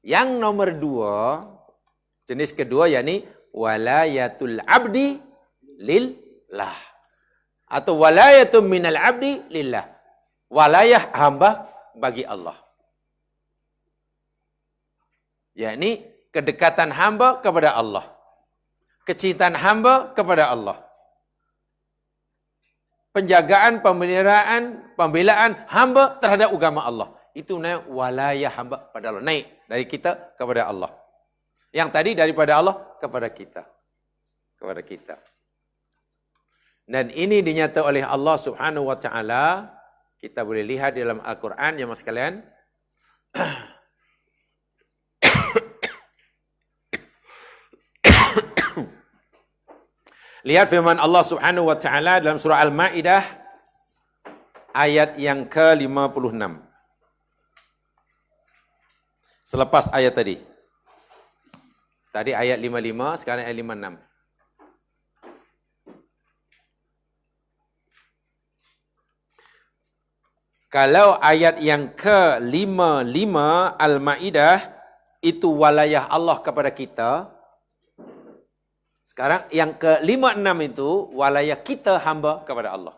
Yang nomor 2, jenis kedua, yakni walayatul abdi lillah. Atau walayatum minal abdi lillah. Walayah hamba bagi Allah. Yakni kedekatan hamba kepada Allah. Kecintaan hamba kepada Allah. Penjagaan, pemeliharaan, pembelaan hamba terhadap agama Allah. Itu namanya walayah hamba pada Allah. Naik dari kita kepada Allah. Yang tadi daripada Allah kepada kita. Kepada kita. Dan ini dinyatakan oleh Allah Subhanahu wa taala. Kita boleh lihat dalam Al-Quran, jemaah sekalian. Lihat firman Allah Subhanahu wa taala dalam surah Al-Maidah ayat yang ke-56. Selepas ayat tadi. Tadi ayat 55, sekarang ayat 56. Kalau ayat yang ke-55 Al-Maidah itu walayah Allah kepada kita. Sekarang yang ke-56 itu walayah kita hamba kepada Allah.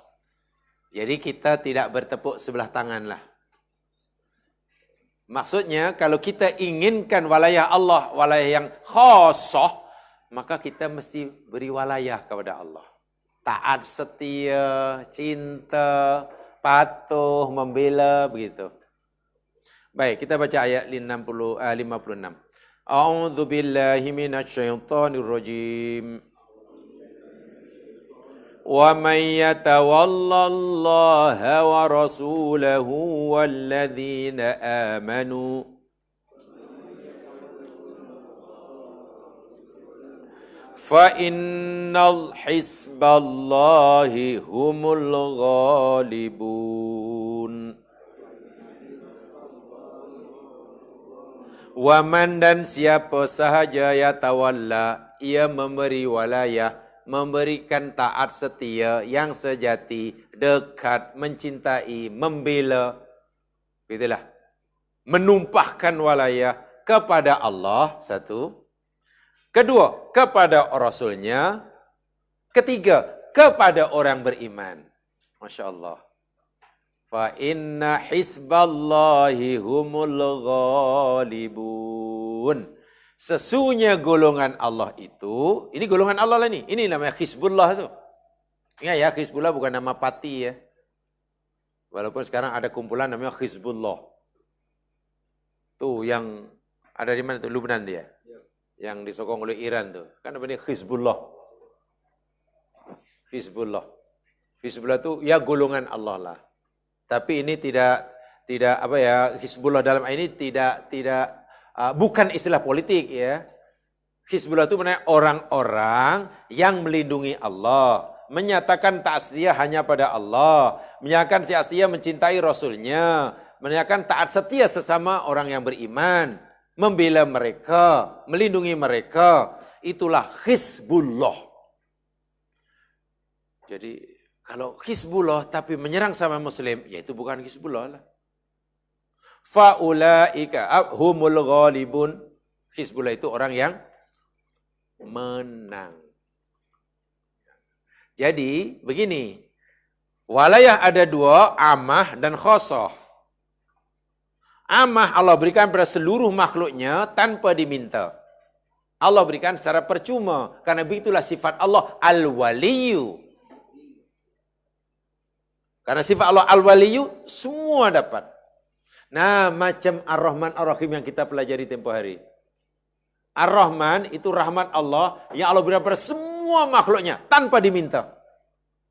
Jadi kita tidak bertepuk sebelah tangan lah. Maksudnya kalau kita inginkan walayah Allah, walayah yang khassah, maka kita mesti beri walayah kepada Allah. Taat, setia, cinta, patuh, membela, begitu. Baik, kita baca ayat 56. A'udzu billahi minasyaitonir rajim. Wa may yatawallallaha wa rasulahu walladzina amanu fa innal hizballahi humul ghalibun. Waman dan siapa sahaja ya tawalla, ia memberi walayah, memberikan taat setia yang sejati, dekat, mencintai, membela. Itulah. Menumpahkan walayah kepada Allah, satu. Kedua, kepada Rasulnya. Ketiga, kepada orang beriman. Masya Allah. Fa inna hizballahi humul ghalibun. Sesungguhnya golongan Allah itu, ini golongan Allah lah ni. Ini namanya Hizbullah tu. Ingat ya, Hizbullah bukan nama parti ya. Walaupun sekarang ada kumpulan namanya Hizbullah. Tu yang ada di mana tu? Lubnan dia. Yang disokong oleh Iran tu. Kan namanya Hizbullah. Hizbullah. Hizbullah tu ya golongan Allah lah. Tapi ini tidak apa ya, Hizbullah dalam ini tidak bukan istilah politik ya. Hizbullah itu maknanya orang-orang yang melindungi Allah, menyatakan taat setia hanya pada Allah, menyatakan taat setia mencintai Rasulnya, menyatakan taat setia sesama orang yang beriman, membela mereka, melindungi mereka. Itulah Hizbullah. Jadi kalau Hizbullah tapi menyerang sama Muslim, ya itu bukan Hizbullah lah. Faulaika humul ghalibun. Hizbullah itu orang yang menang. Jadi begini, walayah ada dua, amah dan khassah. Amah Allah berikan pada seluruh makhluknya tanpa diminta. Allah berikan secara percuma, karena begitulah sifat Allah al-waliyu. Karena sifat Allah al-waliyu semua dapat. Nah, macam Ar-Rahman Ar-Rahim yang kita pelajari tempoh hari. Ar-Rahman itu rahmat Allah yang Allah berikan pada semua makhluknya tanpa diminta.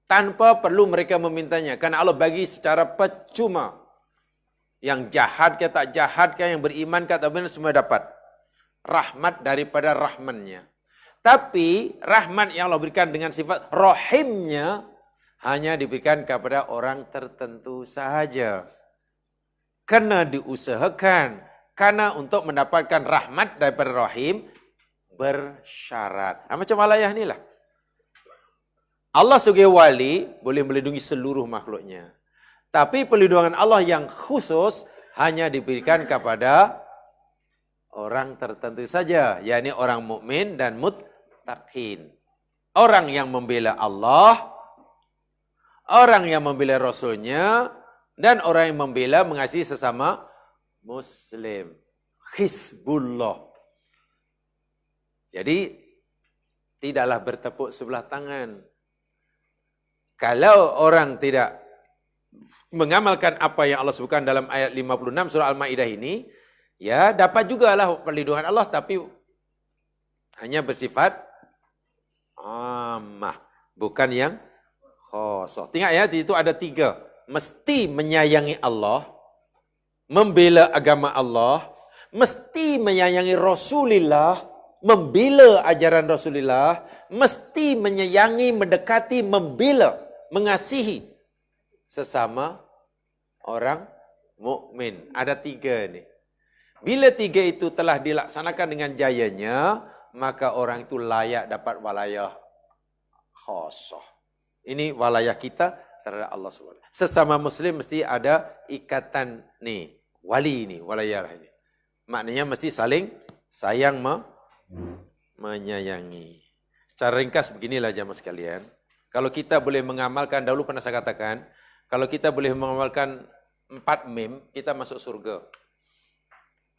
Tanpa perlu mereka memintanya. Karena Allah bagi secara percuma. Yang jahat ke tak jahat ke, yang beriman ke tak beriman, semua dapat. Rahmat daripada Rahmannya. Tapi rahmat yang Allah berikan dengan sifat Rahimnya hanya diberikan kepada orang tertentu sahaja. Kena diusahakan. Karena untuk mendapatkan rahmat daripada Rahim, bersyarat. Macam walayah ni lah. Allah sebagai wali boleh melindungi seluruh makhluknya. Tapi perlindungan Allah yang khusus hanya diberikan kepada orang tertentu saja. Yakni orang mukmin dan muttaqin. Orang yang membela Allah, orang yang membela Rasulnya, dan orang yang membela mengasihi sesama Muslim. Hizbullah. Jadi, tidaklah bertepuk sebelah tangan. Kalau orang tidak mengamalkan apa yang Allah sebutkan dalam ayat 56 surah Al-Ma'idah ini, ya dapat jugalah perlindungan Allah, tapi hanya bersifat amah, bukan yang khassah. Tengok ya, di situ ada 3. Mesti menyayangi Allah, membela agama Allah, mesti menyayangi Rasulullah, membela ajaran Rasulullah, mesti menyayangi, mendekati, membela, mengasihi sesama orang mukmin. Ada 3 ni. Bila 3 itu telah dilaksanakan dengan jayanya, maka orang itu layak dapat walayah khassah. Ini walayah kita terhadap Allah SWT. Sesama Muslim mesti ada ikatan ni, wali ni, walayah ini. Maknanya mesti saling sayang menyayangi. Secara ringkas beginilah jamaah sekalian. Kalau kita boleh mengamalkan, dahulu pernah saya katakan, kalau kita boleh mengamalkan 4 mim, kita masuk surga.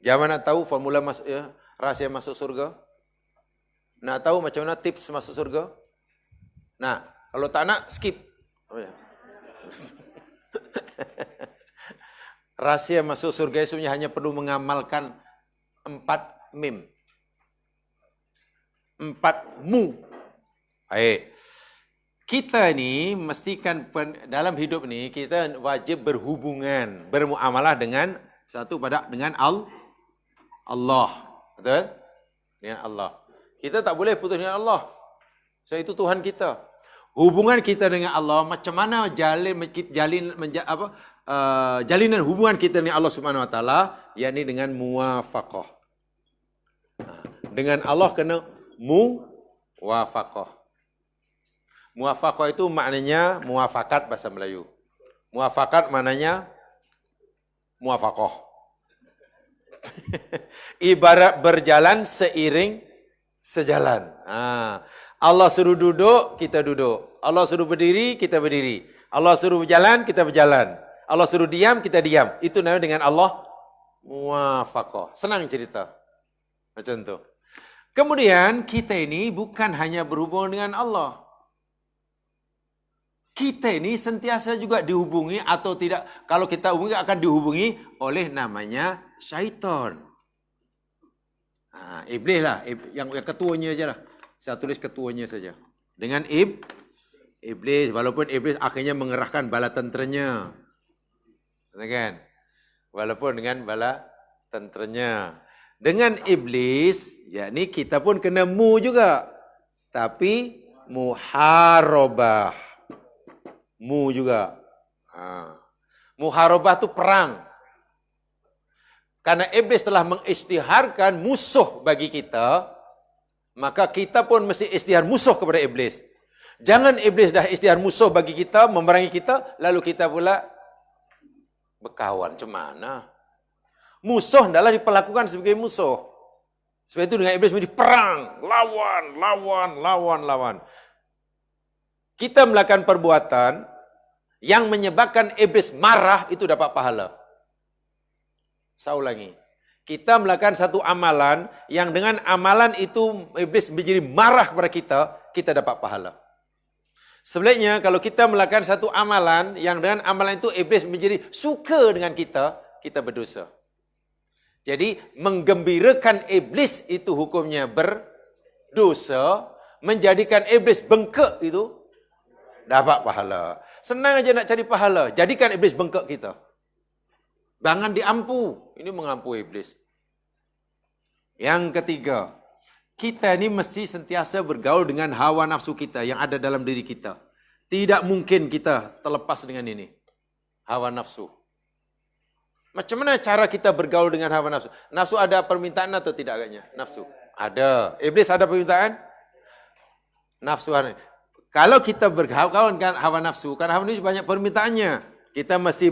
Jangan nak tahu formula rahsia masuk surga? Nak tahu macam mana tips masuk surga? Nah, kalau tak nak, skip. Oh, ya. Rahsia masuk surga sebenarnya hanya perlu mengamalkan 4 mim. 4 mu. Baik. Kita ni mestikan dalam hidup ni kita wajib berhubungan, bermuamalah dengan dengan Allah. Betul? Dengan Allah. Kita tak boleh putus dengan Allah. So itu Tuhan kita. Hubungan kita dengan Allah, macam mana jalinan hubungan kita dengan Allah Subhanahu Wa Taala, yakni dengan muwafaqah. Dengan Allah kena muwafaqah. Muwafaqah itu maknanya muafakat bahasa Melayu. Muafakat maknanya muwafaqah. Ibarat berjalan seiring sejalan. Allah suruh duduk, kita duduk. Allah suruh berdiri, kita berdiri. Allah suruh berjalan, kita berjalan. Allah suruh diam, kita diam. Itu namanya dengan Allah muwafaqah. Senang cerita. Macam tu. Kemudian kita ini bukan hanya berhubung dengan Allah. Kita ini sentiasa juga dihubungi atau tidak. Kalau kita hubungi akan dihubungi oleh namanya syaitan. Iblis lah, yang ketuanya saja lah. Saya tulis ketuanya saja. Dengan iblis, walaupun iblis akhirnya mengerahkan bala tenteranya. Kan? Walaupun dengan bala tenteranya. Dengan iblis, yakni kita pun kena juga. Tapi muharabah. Juga. Muharabah itu perang. Karena iblis telah mengisytiharkan musuh bagi kita, maka kita pun mesti isytihar musuh kepada iblis. Jangan iblis dah isytihar musuh bagi kita, memerangi kita, lalu kita pula berkawan. Macam mana? Musuh hendaklah diperlakukan sebagai musuh. Sebab itu dengan iblis mesti perang. Lawan. Kita melakukan perbuatan yang menyebabkan iblis marah, itu dapat pahala. Saya ulangi. Kita melakukan satu amalan yang dengan amalan itu iblis menjadi marah kepada kita, kita dapat pahala. Sebaliknya, kalau kita melakukan satu amalan yang dengan amalan itu iblis menjadi suka dengan kita, kita berdosa. Jadi, menggembirakan iblis itu hukumnya berdosa, menjadikan iblis bengkak itu dapat pahala. Senang aja nak cari pahala, jadikan iblis bengkak kita. Jangan diampu. Ini mengampu iblis. Yang ketiga, kita ini mesti sentiasa bergaul dengan hawa nafsu kita yang ada dalam diri kita. Tidak mungkin kita terlepas dengan ini. Hawa nafsu. Macam mana cara kita bergaul dengan hawa nafsu? Nafsu ada permintaan atau tidak agaknya? Nafsu. Ada. Iblis ada permintaan? Nafsu ada. Kalau kita bergaul dengan hawa nafsu, karena hawa nafsu banyak permintaannya, kita mesti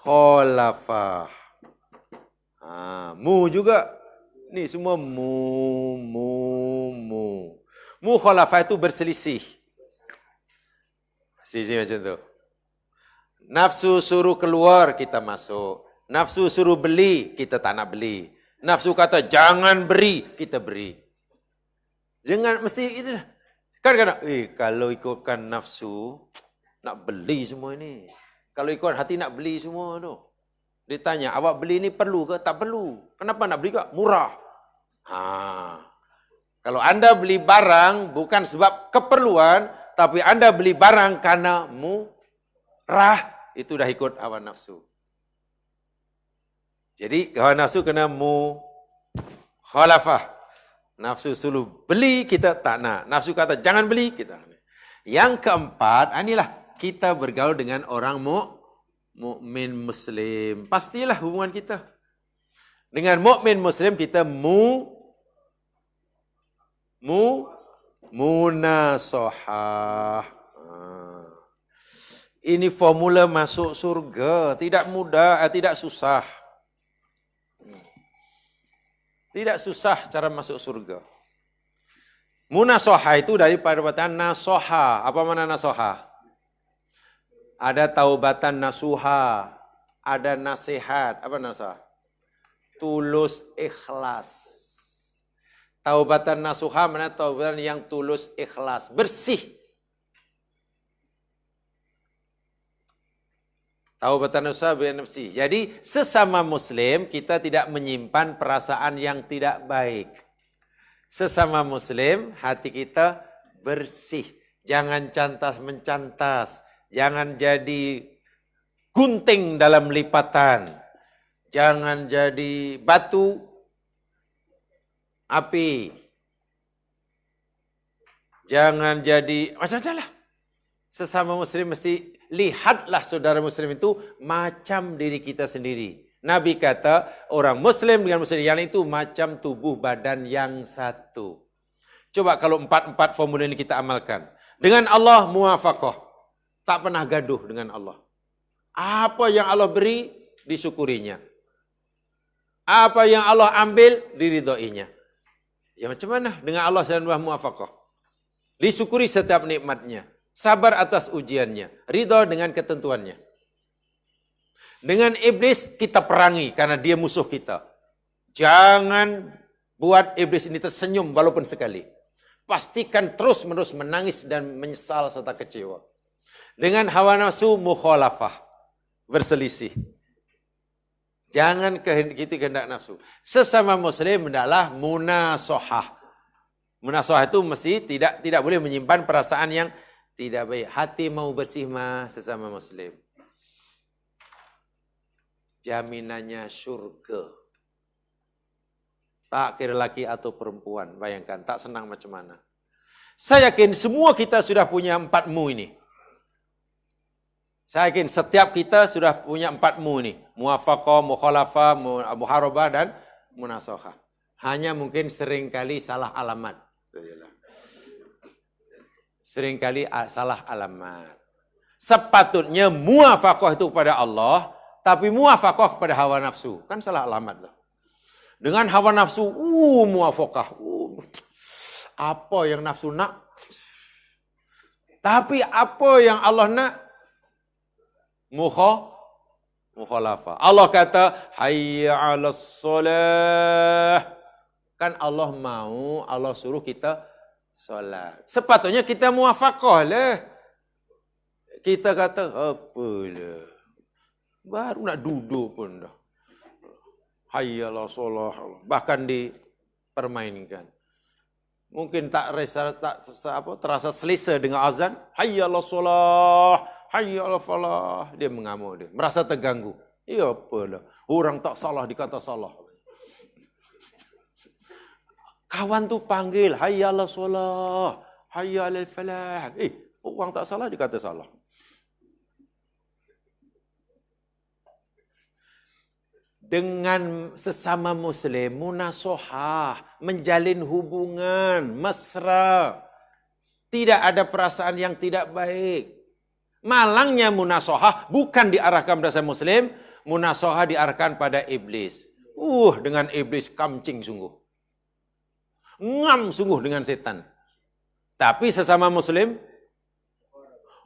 khalafah. Mu juga. Ni semua mu. Mu khalafah itu berselisih. Selisih macam tu. Nafsu suruh keluar, kita masuk. Nafsu suruh beli, kita tak nak beli. Nafsu kata jangan beri, kita beri. Jangan mesti itu. Kadang-kadang, kalau ikutkan nafsu, nak beli semua ini. Kalau ikut hati nak beli semua tu. Dia tanya, awak beli ni perlu ke? Tak perlu. Kenapa nak beli ke? Murah. Kalau anda beli barang bukan sebab keperluan, tapi anda beli barang karena murah, itu dah ikut hawa nafsu. Jadi hawa nafsu kena khalafah. Nafsu suruh beli, kita tak nak. Nafsu kata jangan beli, kita nak. Yang keempat, inilah kita bergaul dengan orang mukmin muslim. Pastilah hubungan kita. Dengan mukmin muslim kita munasahah. Ini formula masuk surga. Tidak mudah, tidak susah. Tidak susah cara masuk surga. Munasahah itu dari perkataan nasoha. Apa makna nasoha? Ada taubatan nasuha, ada nasihat. Apa nasihat? tulus ikhlas. Taubatan nasuha mana taubatan yang tulus ikhlas, bersih. Taubatan nasuha bersih. Jadi sesama muslim kita tidak menyimpan perasaan yang tidak baik. Sesama muslim hati kita bersih. Jangan cantas mencantas. Jangan jadi gunting dalam lipatan. Jangan jadi batu api. Jangan jadi macam-macam lah. Sesama muslim mesti lihatlah saudara muslim itu macam diri kita sendiri. Nabi kata orang muslim dengan muslim yang lain itu macam tubuh badan yang satu. Coba kalau empat formula ini kita amalkan. Dengan Allah muwafaqah. Tak pernah gaduh dengan Allah. Apa yang Allah beri disyukurinya. Apa yang Allah ambil, diridhoinya. Ya macam mana dengan Allah dan muwafaqah? Disyukuri setiap nikmatnya. Sabar atas ujiannya. Ridha dengan ketentuannya. Dengan iblis kita perangi karena dia musuh kita. Jangan buat iblis ini tersenyum walaupun sekali. Pastikan terus-menerus menangis dan menyesal serta kecewa. Dengan hawa nafsu mukhalafah. Berselisih. Jangan kehendaki kehendak nafsu. Sesama muslim hendaklah munasohah. Munasohah itu mesti tidak boleh menyimpan perasaan yang tidak baik. Hati mau bersih mah sesama muslim. Jaminannya surga. Tak kira laki atau perempuan. Bayangkan, tak senang macam mana. Saya yakin semua kita sudah punya 4 mu ini. Saya yakin setiap kita sudah punya 4 mu ini. Muwafaqah, mukhalafah, muharabah dan munasohah. Hanya mungkin seringkali salah alamat. Seringkali salah alamat. Sepatutnya muwafaqah itu kepada Allah, tapi muwafaqah kepada hawa nafsu. Kan salah alamat lah. Dengan hawa nafsu, muwafaqah. Apa yang nafsu nak? Tapi apa yang Allah nak? Mukhalafah. Allah kata, hayya 'alas shalah. Kan Allah mau, Allah suruh kita solat. Sepatutnya kita muwafaqah lah. Kita kata, apalah. Baru nak duduk pun dah. Hayya 'alas shalah. Bahkan dipermainkan. Mungkin tak terasa selesa dengan azan. Hayya 'alas shalah. Hayya 'alal falah. Dia mengamuk dia. Merasa terganggu. Ya apalah. Orang tak salah dikata salah. Kawan tu panggil. Hayya 'alas shalah. Hayya 'alal falah. Orang tak salah dikata salah. Dengan sesama muslim. Munasohah. Menjalin hubungan. Mesra. Tidak ada perasaan yang tidak baik. Malangnya munasohah bukan diarahkan pada muslim, munasohah diarahkan pada iblis. Dengan iblis kamcing sungguh. Ngam sungguh dengan setan. Tapi sesama muslim,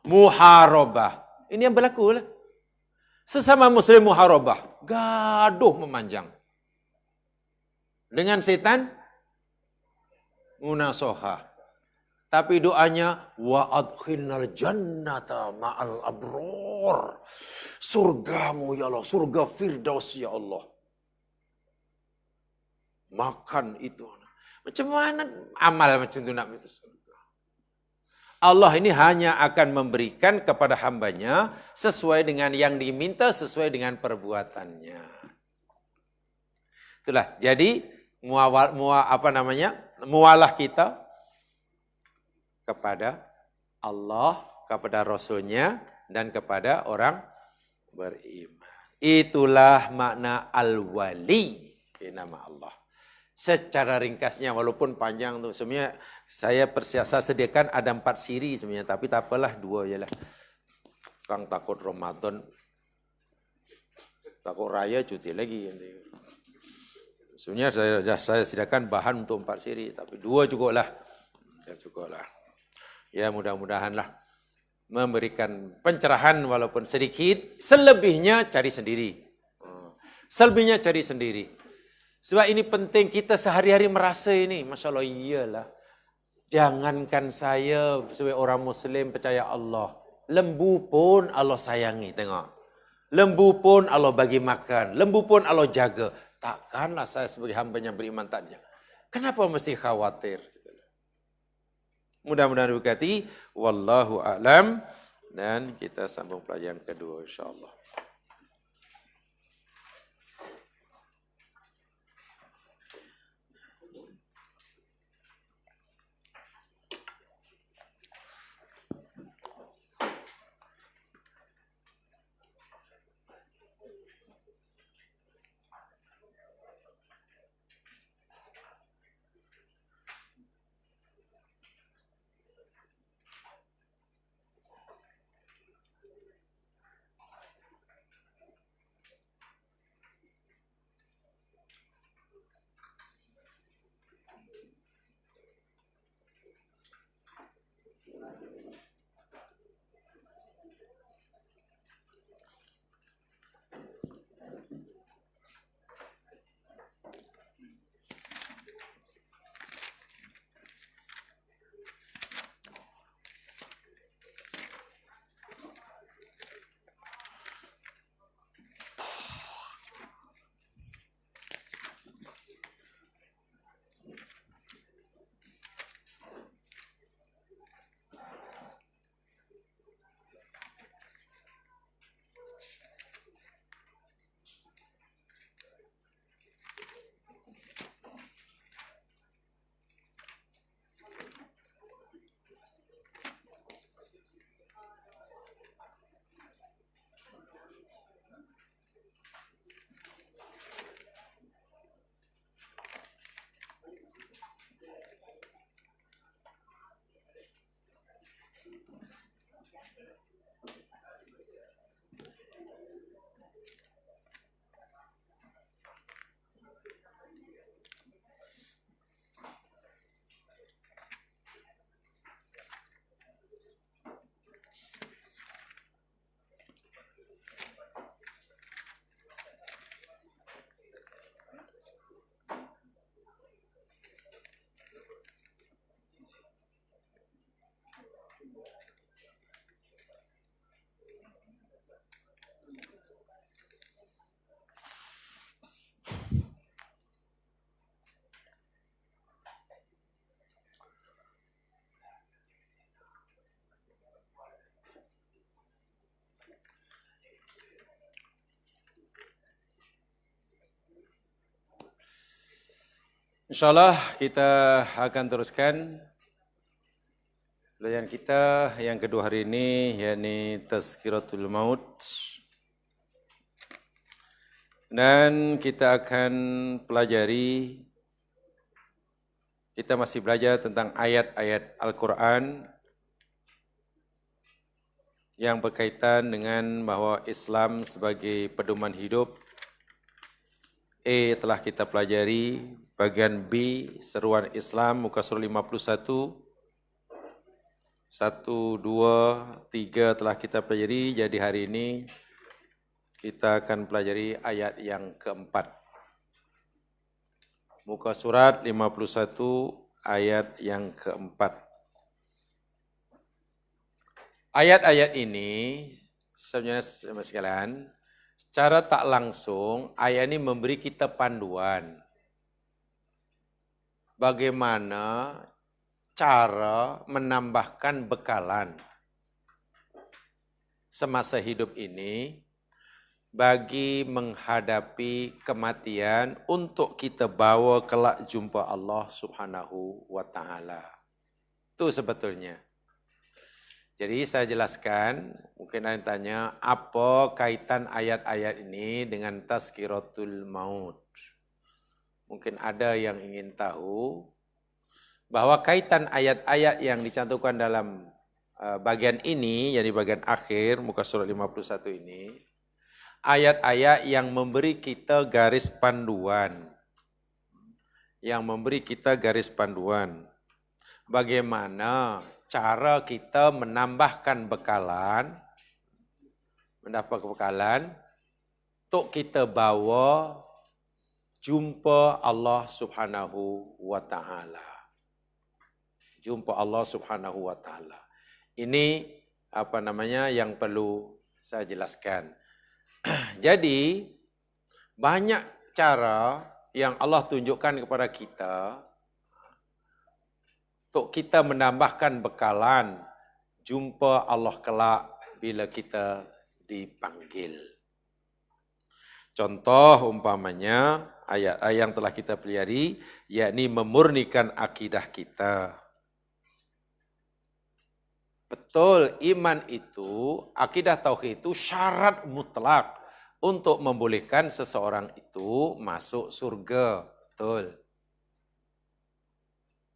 muharabah. Ini yang berlaku lah. Sesama muslim muharabah. Gaduh memanjang. Dengan setan, munasohah. Tapi doanya wa adkhilnal jannata ma'al abror. Surgamu ya Allah, surga firdaus ya Allah. Makan itu. Macam mana amal macam itu nak surga? Allah ini hanya akan memberikan kepada hambanya sesuai dengan yang diminta, sesuai dengan perbuatannya. Itulah. Jadi mualah kita kepada Allah, kepada Rasul-Nya, dan kepada orang beriman. Itulah makna al-wali, nama Allah. Secara ringkasnya, walaupun panjang tu, sebenarnya saya sediakan ada 4 siri sebenarnya, tapi tak apalah 2 je lah. Kang takut Ramadan, takut raya cuti lagi. Sebenarnya saya sediakan bahan untuk 4 siri, tapi 2 cukup lah. Ya cukup lah. Ya mudah-mudahanlah memberikan pencerahan walaupun sedikit. Selebihnya cari sendiri. Selebihnya cari sendiri. Sebab ini penting kita sehari-hari merasa ini. Masya Allah, iyalah. Jangankan saya sebagai orang Muslim percaya Allah. Lembu pun Allah sayangi, tengok. Lembu pun Allah bagi makan. Lembu pun Allah jaga. Takkanlah saya sebagai hamba yang beriman tak jaga. Kenapa mesti khawatir? Mudah-mudahan diberkati. Wallahu a'lam. Dan kita sambung pelajaran kedua insyaAllah. InsyaAllah kita akan teruskan pelajaran kita yang kedua hari ini, yakni Tazkiratul Maut. Dan kita akan pelajari, kita masih belajar tentang ayat-ayat Al-Quran yang berkaitan dengan bahawa Islam sebagai pedoman hidup. A telah kita pelajari, bagian B, seruan Islam, muka surah 51. 1, 2, 3 telah kita pelajari, jadi hari ini kita akan pelajari ayat yang keempat. Muka surat 51, ayat yang keempat. Ayat-ayat ini, sebenarnya sekalian, secara tak langsung, ayat ini memberi kita panduan. Bagaimana cara menambahkan bekalan semasa hidup ini bagi menghadapi kematian untuk kita bawa kelak jumpa Allah Subhanahu wa taala. Itu sebetulnya. Jadi saya jelaskan, mungkin ada yang tanya, apa kaitan ayat-ayat ini dengan Tazkiratul Maut? Mungkin ada yang ingin tahu bahwa kaitan ayat-ayat yang dicantumkan dalam bagian ini, yakni bagian akhir, muka surat 51 ini, ayat-ayat yang memberi kita garis panduan. Yang memberi kita garis panduan. Bagaimana cara kita menambahkan bekalan, untuk kita bawa jumpa Allah Subhanahu wa taala. Jumpa Allah Subhanahu wa taala. Ini yang perlu saya jelaskan. Jadi banyak cara yang Allah tunjukkan kepada kita untuk kita menambahkan bekalan jumpa Allah kelak bila kita dipanggil. Contoh umpamanya ayat-ayat yang telah kita pelajari, yakni memurnikan akidah kita. Betul, iman itu, akidah tauhid itu syarat mutlak untuk membolehkan seseorang itu masuk surga. Betul.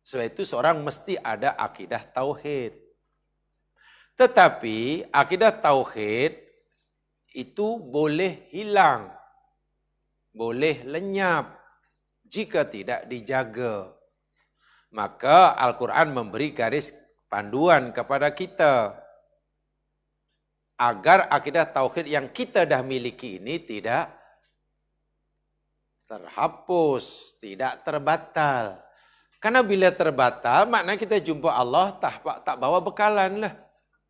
Sebab itu seorang mesti ada akidah tauhid. Tetapi akidah tauhid itu boleh hilang, boleh lenyap jika tidak dijaga. Maka Al-Quran memberi garis panduan kepada kita agar akidah tauhid yang kita dah miliki ini tidak terhapus, tidak terbatal. Karena bila terbatal, maknanya kita jumpa Allah tak bawa bekalan lah.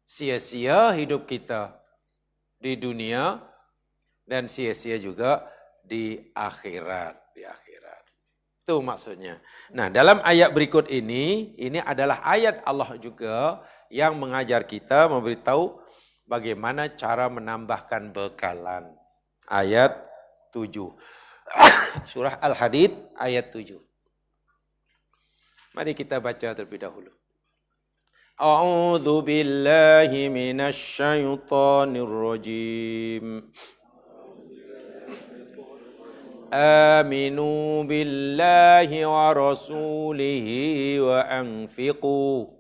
Sia-sia hidup kita di dunia dan sia-sia juga di akhirat. Itu maksudnya. Nah, dalam ayat berikut ini adalah ayat Allah juga yang mengajar kita, memberitahu bagaimana cara menambahkan bekalan. Ayat 7. Surah Al-Hadid ayat 7. Mari kita baca terlebih dahulu. A'udzu billahi minasy syaithanir rajim. Aminu billahi wa rasulihi wa anfiqu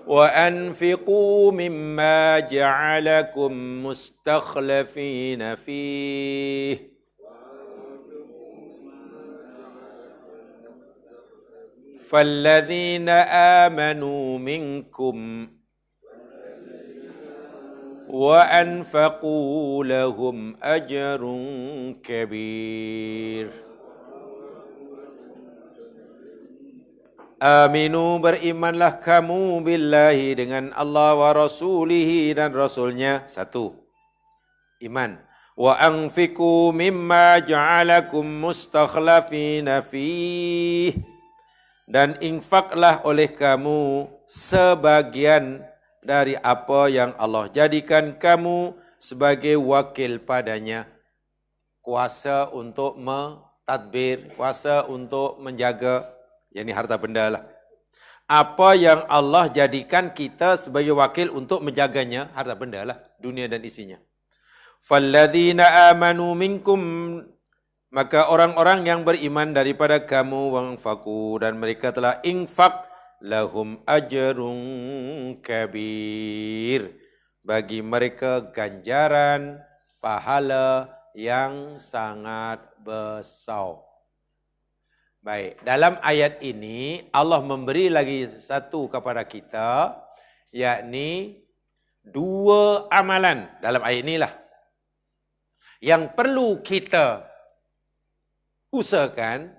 وأنفقوا مما جعلكم مستخلفين فيه فالذين آمنوا منكم وأنفقوا لهم أجر كبير. Aminu, berimanlah kamu billahi dengan Allah wa rasulihi dan rasulnya. Satu, iman. Wa anfiqu mimma ja'alakum mustakhlafina fih. Dan infaklah oleh kamu sebagian dari apa yang Allah jadikan kamu sebagai wakil padanya. Kuasa untuk mentadbir, kuasa untuk menjaga, yakni harta benda lah. Apa yang Allah jadikan kita sebagai wakil untuk menjaganya, harta benda lah, dunia dan isinya. Falladzina amanu minkum, maka orang-orang yang beriman daripada kamu, wangfaku, dan mereka telah infak, lahum ajrun kabir, bagi mereka ganjaran pahala yang sangat besar. Baik, dalam ayat ini Allah memberi lagi satu kepada kita, yakni dua amalan dalam ayat inilah yang perlu kita usahakan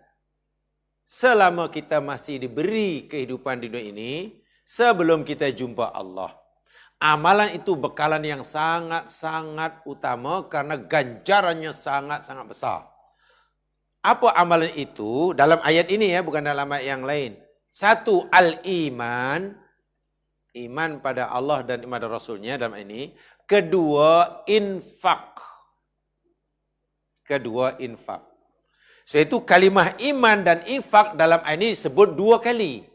selama kita masih diberi kehidupan di dunia ini sebelum kita jumpa Allah. Amalan itu bekalan yang sangat-sangat utama karena ganjarannya sangat-sangat besar. Apa amalan itu? Dalam ayat ini ya, bukan dalam ayat yang lain. Satu, al-iman. Iman pada Allah dan iman pada Rasulnya dalam ini. Kedua, infak. So itu kalimah iman dan infak dalam ayat ini disebut dua kali.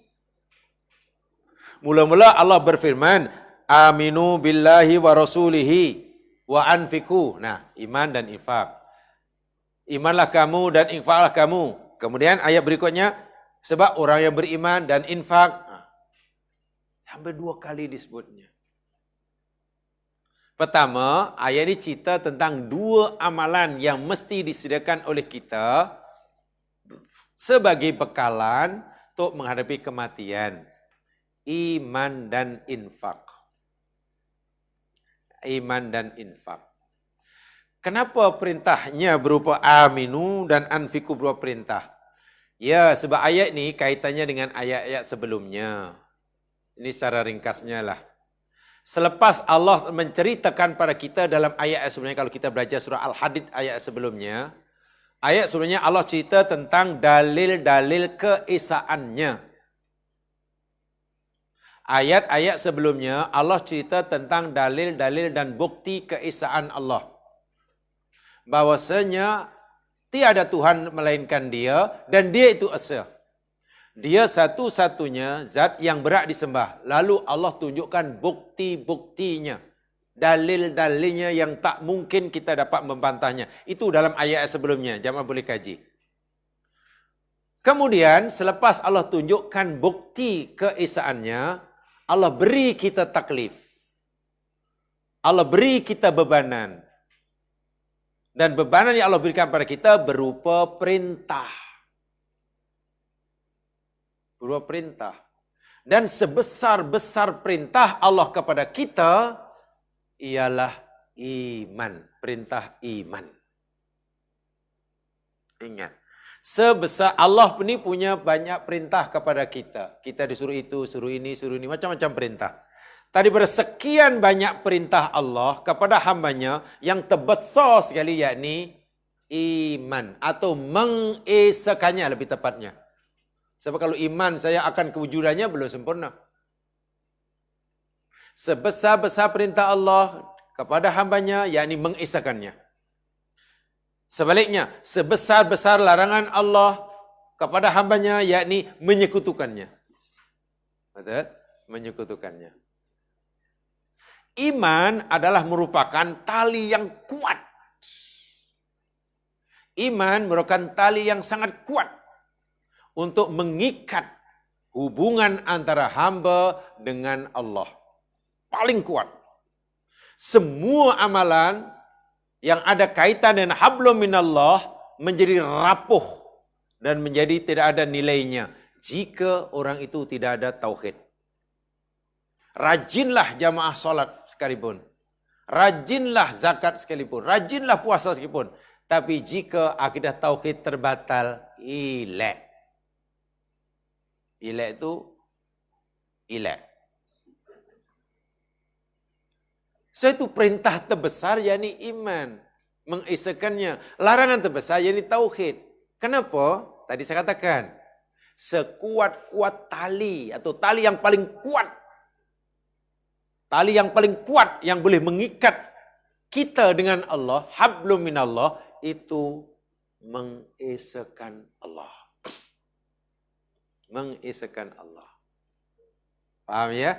Mula-mula Allah berfirman, aminu billahi wa rasulihi wa anfiku. Nah, iman dan infak. Imanlah kamu dan infaklah kamu. Kemudian ayat berikutnya, sebab orang yang beriman dan infak. Sampai dua kali disebutnya. Pertama, ayat ini cerita tentang dua amalan yang mesti disediakan oleh kita sebagai bekalan untuk menghadapi kematian. Iman dan infak. Iman dan infak. Kenapa perintahnya berupa aminu dan anfiku berupa perintah? Ya, sebab ayat ni kaitannya dengan ayat-ayat sebelumnya. Ini secara ringkasnya lah. Selepas Allah menceritakan pada kita dalam ayat sebelumnya, kalau kita belajar surah Al-Hadid ayat sebelumnya Allah cerita tentang dalil-dalil keesaannya. Ayat-ayat sebelumnya Allah cerita tentang dalil-dalil dan bukti keesaan Allah. Bahwasanya tiada Tuhan melainkan Dia dan Dia itu esa. Dia satu-satunya zat yang berhak disembah. Lalu Allah tunjukkan bukti-buktinya, dalil-dalilnya yang tak mungkin kita dapat membantahnya. Itu dalam ayat sebelumnya, jamaah boleh kaji. Kemudian selepas Allah tunjukkan bukti keesaannya, Allah beri kita taklif. Allah beri kita bebanan. Dan bebanan yang Allah berikan pada kita berupa perintah. Berupa perintah. Dan sebesar-besar perintah Allah kepada kita ialah iman. Perintah iman. Ingat. Sebesar Allah ini punya banyak perintah kepada kita. Kita disuruh itu, suruh ini, macam-macam perintah. Tadi pada sekian banyak perintah Allah kepada hambanya yang terbesar sekali yakni iman atau mengesakannya lebih tepatnya. Sebab kalau iman saya akan kewujudannya belum sempurna. Sebesar-besar perintah Allah kepada hambanya yakni mengesakannya. Sebaliknya, sebesar-besar larangan Allah kepada hambanya yakni menyekutukannya. Betul? Menyekutukannya. Iman adalah merupakan tali yang kuat. Iman merupakan tali yang sangat kuat untuk mengikat hubungan antara hamba dengan Allah. Paling kuat. Semua amalan yang ada kaitan dengan hablum minallah menjadi rapuh dan menjadi tidak ada nilainya jika orang itu tidak ada tauhid. Rajinlah jamaah solat sekalipun. Rajinlah zakat sekalipun. Rajinlah puasa sekalipun. Tapi jika akidah tauhid terbatal, ilek. Ilek itu ilek. So itu perintah terbesar yakni iman. Mengesakannya. Larangan terbesar yakni tauhid. Kenapa? Tadi saya katakan. Sekuat-kuat tali atau tali yang paling kuat. Tali yang paling kuat yang boleh mengikat kita dengan Allah, hablum minallah, itu mengesakan Allah. Mengesakan Allah. Paham ya?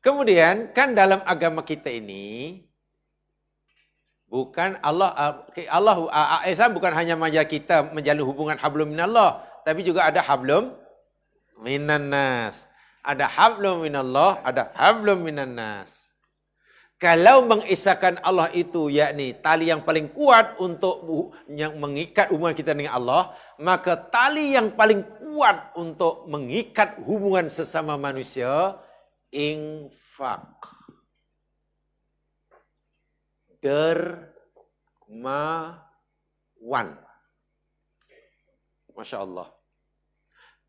Kemudian, kan dalam agama kita ini, bukan Islam bukan hanya mengajar kita menjalin hubungan hablum minallah, tapi juga ada hablum minannas. Ada hablum minallah, ada hablum minannas. Kalau mengisahkan Allah itu yakni tali yang paling kuat untuk yang mengikat hubungan kita dengan Allah, maka tali yang paling kuat untuk mengikat hubungan sesama manusia infak. Dermawan. Masya Allah.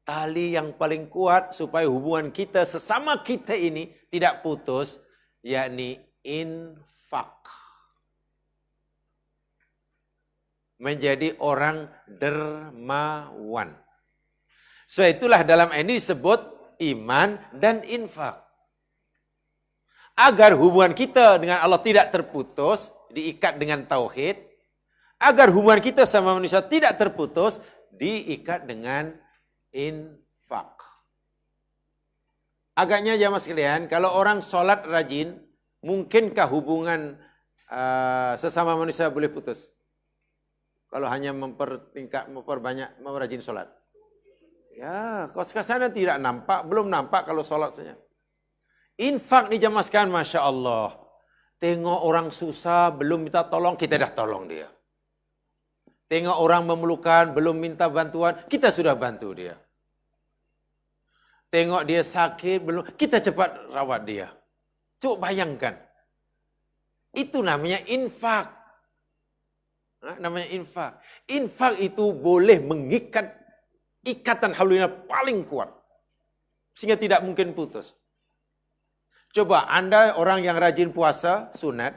Tali yang paling kuat supaya hubungan kita sesama kita ini tidak putus, yakni infak. Menjadi orang dermawan. So itulah dalam ini disebut iman dan infak. Agar hubungan kita dengan Allah tidak terputus, diikat dengan tauhid. Agar hubungan kita sama manusia tidak terputus, diikat dengan infak. Agaknya jamaah sekalian, kalau orang solat rajin, mungkinkah hubungan sesama manusia boleh putus? Kalau hanya memperbanyak, rajin solat. Ya, kalau sana tidak nampak, belum nampak kalau solat saja. Infak ni jamaah sekalian, Masya Allah. Tengok orang susah, belum minta tolong, kita dah tolong dia. Tengok orang memerlukan, belum minta bantuan, kita sudah bantu dia. Tengok dia sakit, belum, kita cepat rawat dia. Coba bayangkan. Itu namanya infak. Namanya infak. Infak itu boleh mengikat ikatan haluan paling kuat. Sehingga tidak mungkin putus. Coba Anda orang yang rajin puasa, sunat.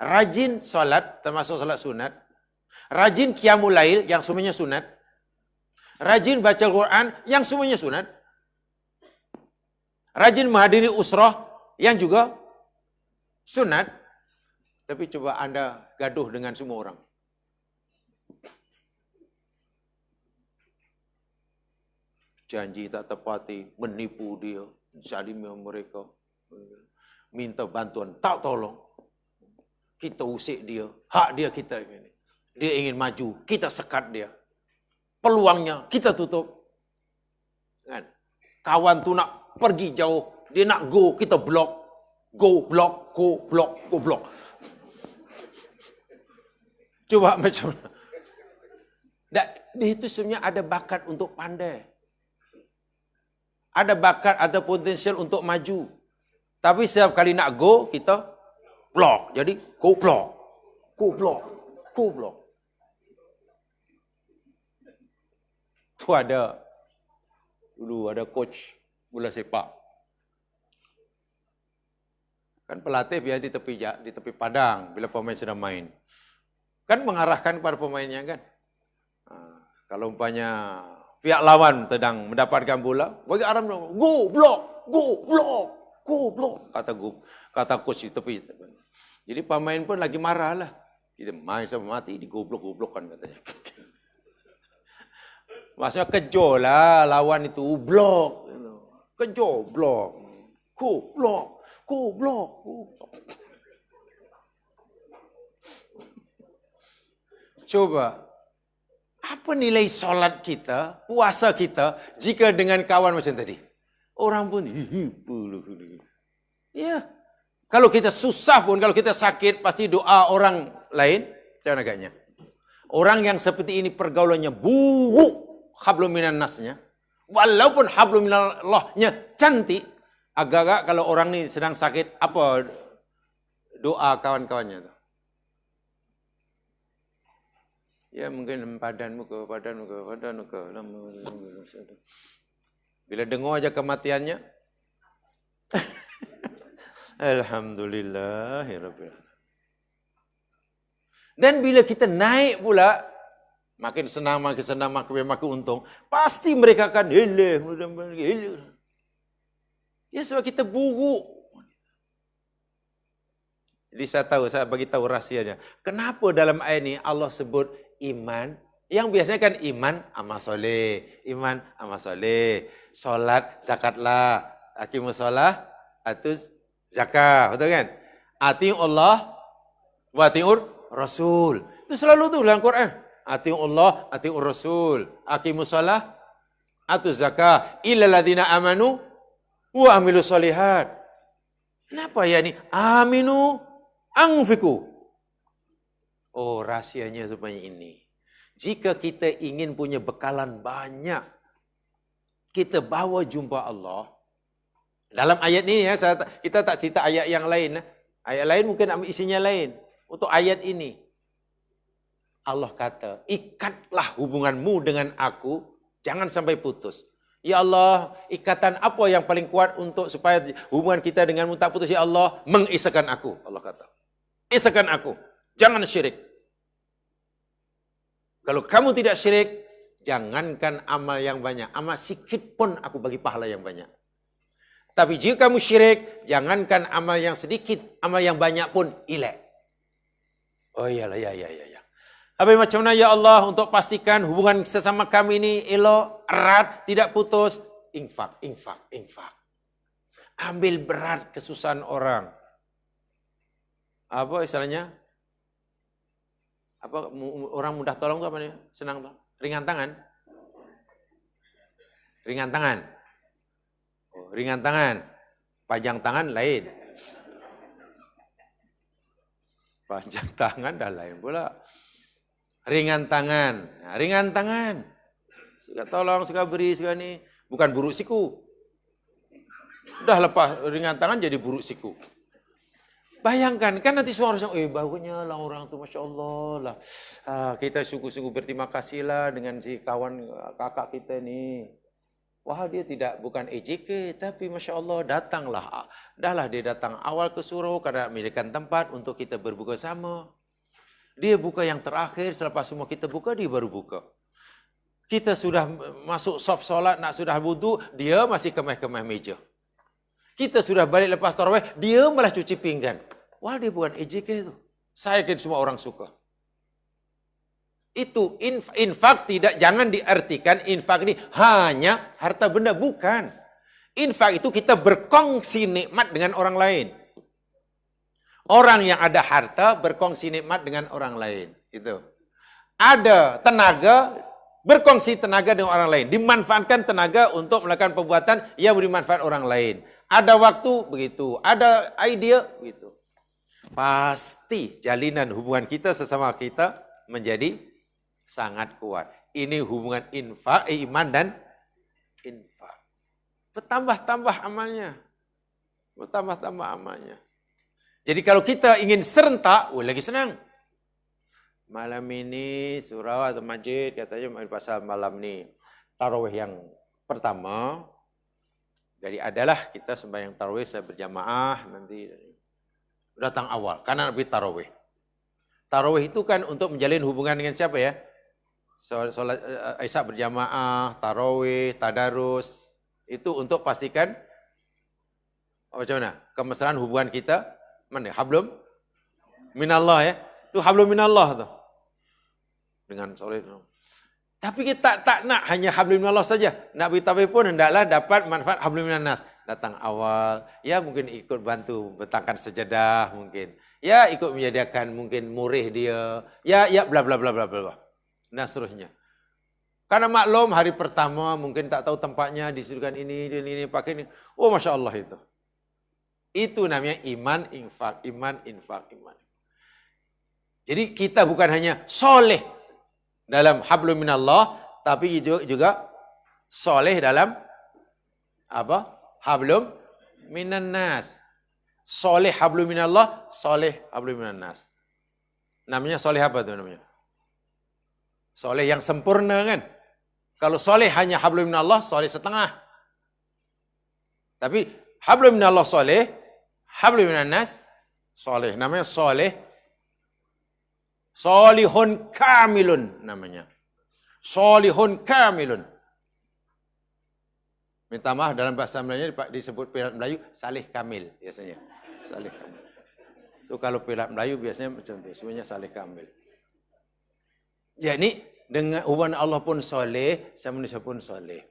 Rajin sholat, termasuk sholat sunat. Rajin qiyamul lail, yang semuanya sunat. Rajin baca Al-Quran, yang semuanya sunat. Rajin menghadiri usrah, yang juga sunat. Tapi coba Anda gaduh dengan semua orang. Janji tak tepati, menipu dia, zalimi mereka. Minta bantuan, tak tolong. Kita usik dia, hak dia kita ini. Dia ingin maju, kita sekat dia. Peluangnya kita tutup. Kan? Kawan tu nak pergi jauh, dia nak go, kita blok. Go, block, go, block, go, block. Coba macam mana? Dia itu sebenarnya ada bakat untuk pandai. Ada bakat, ada potensial untuk maju. Tapi setiap kali nak go, kita block. Jadi, go block. Go block. Go block. Tu ada, dulu ada coach bola sepak. Kan pelatih biasa di tepi padang bila pemain sedang main. Kan mengarahkan kepada pemainnya kan. Kalau umpamanya pihak lawan sedang mendapatkan bola, bagi arah go block, go block, go block, kata coach di tepi. Jadi pemain pun lagi marah lah. Kita main sampai mati di goblok-goblokkan katanya. Maksudnya kejo lah lawan itu blok. Kejo blok. Go blok, go blok. Coba, apa nilai solat kita, puasa kita, jika dengan kawan macam tadi? Orang pun, ya. Kalau kita susah pun, kalau kita sakit, pasti doa orang lain, jangan agaknya. Orang yang seperti ini pergaulannya buruk, hablum minan nasnya, walaupun hablum minallahnya cantik, agak-agak kalau orang ini sedang sakit, apa doa kawan-kawannya? Ya mungkin padanmu ke. Bila dengar aja kematiannya. Alhamdulillahirabbil alamin. Dan bila kita naik pula, makin senang, makin untung, pasti mereka akan hilih. Ya sebab kita buruk. Jadi saya bagi tahu rahsianya. Kenapa dalam ayat ini Allah sebut iman, yang biasanya kan iman, amal soleh, solat, zakatlah, aqimus solah, atuz zakat, betul kan? Ati'u Allah wa ati'ur Rasul. Itu selalu tu dalam Quran. Ati'u Allah, ati'ur Rasul, aqimus solah, atuz zakat, illal ladzina amanu wa amilus solihat. Kenapa ya ni? Aminu anfiku. Oh, rahsianya sebenarnya ini. Jika kita ingin punya bekalan banyak, kita bawa jumpa Allah. Dalam ayat ini ya, kita tak cerita ayat yang lain. Ayat lain mungkin isinya lain. Untuk ayat ini, Allah kata, ikatlah hubunganmu dengan aku, jangan sampai putus. Ya Allah, ikatan apa yang paling kuat untuk supaya hubungan kita denganmu tak putus? Ya Allah, mengisahkan aku. Allah kata, isahkan aku, jangan syirik. Kalau kamu tidak syirik, jangankan amal yang banyak. Amal sikit pun aku bagi pahala yang banyak. Tapi jika kamu syirik, jangankan amal yang sedikit, amal yang banyak pun ilek. Oh iyalah, ya. Habis macam mana ya Allah untuk pastikan hubungan sesama kami ini elok, erat, tidak putus? Infak. Ambil berat kesusahan orang. Apa istilahnya? Apa orang mudah tolong tu apa nih? Senang tu. Ringan tangan. Oh, ringan tangan. Panjang tangan lain. Panjang tangan dah lain pula. Ringan tangan. Suka tolong, suka beri, suka ni. Bukan buruk siku. Dah lepas ringan tangan jadi buruk siku. Bayangkan, kan nanti semua orang bagusnya lah orang tu, Masya Allah lah. Kita sungguh-sungguh berterima kasih lah dengan si kawan kakak kita ni. Wah, dia bukan EJK, tapi Masya Allah datanglah. Dahlah dia datang awal ke surau, karena memilihkan tempat untuk kita berbuka sama. Dia buka yang terakhir, selepas semua kita buka, dia baru buka. Kita sudah masuk soft solat, nak sudah wudu, dia masih kemeh-kemeh meja. Kita sudah balik lepas tarawih, dia malah cuci pinggan. Wah, dia bukan EJK itu. Saya yakin semua orang suka. Itu infak jangan diartikan infak ini hanya harta benda, bukan. Infak itu kita berkongsi nikmat dengan orang lain. Orang yang ada harta berkongsi nikmat dengan orang lain. Itu. Ada tenaga, berkongsi tenaga dengan orang lain. Dimanfaatkan tenaga untuk melakukan perbuatan yang beri manfaat orang lain. Ada waktu, begitu. Ada idea, begitu. Pasti jalinan hubungan kita sesama kita menjadi sangat kuat. Ini hubungan infak, iman dan infak. Bertambah-tambah amalnya. Bertambah-tambah amalnya. Jadi kalau kita ingin serentak, lagi senang. Malam ini surau atau masjid katanya pasal malam ni tarawih yang pertama. Jadi adalah kita sembahyang tarawih saya berjamaah nanti datang awal karena Nabi tarawih. Tarawih itu kan untuk menjalin hubungan dengan siapa ya? Salat Isya berjamaah, tarawih, tadarus. Itu untuk pastikan macam mana? Kemesraan hubungan kita. Mana? Hablum minallah ya. Itu hablum minallah tu. Dengan solid. Tapi kita tak nak hanya hablum minallah saja. Nak beritahu pun hendaklah dapat manfaat hablum minannas. Datang awal, ya mungkin ikut bantu betangkan sejadah mungkin. Ya ikut menyediakan mungkin murih dia. Ya bla bla bla bla bla. Nah seterusnya. Karena maklum hari pertama mungkin tak tahu tempatnya, disuruhkan ini pakai ini. Oh Masya Allah itu. Itu namanya iman, infak, iman, infak, iman. Jadi kita bukan hanya soleh dalam hablum minallah, tapi juga soleh dalam apa? Hablum minannas. Soleh hablum minallah, soleh hablum minannas. Namanya soleh apa itu namanya? Soleh yang sempurna kan? Kalau soleh hanya hablum minallah, soleh setengah. Tapi hablum minallah soleh, hablum minannas soleh. Namanya soleh. Solihun kamilun namanya. Solihun kamilun. Minta maaf dalam bahasa Melayu disebut pelat Melayu salih kamil biasanya. Salih kamil. Itu kalau pelat Melayu biasanya macam itu, sebenarnya salih kamil. Jadi dengan hubungan Allah pun soleh, sama manusia pun soleh.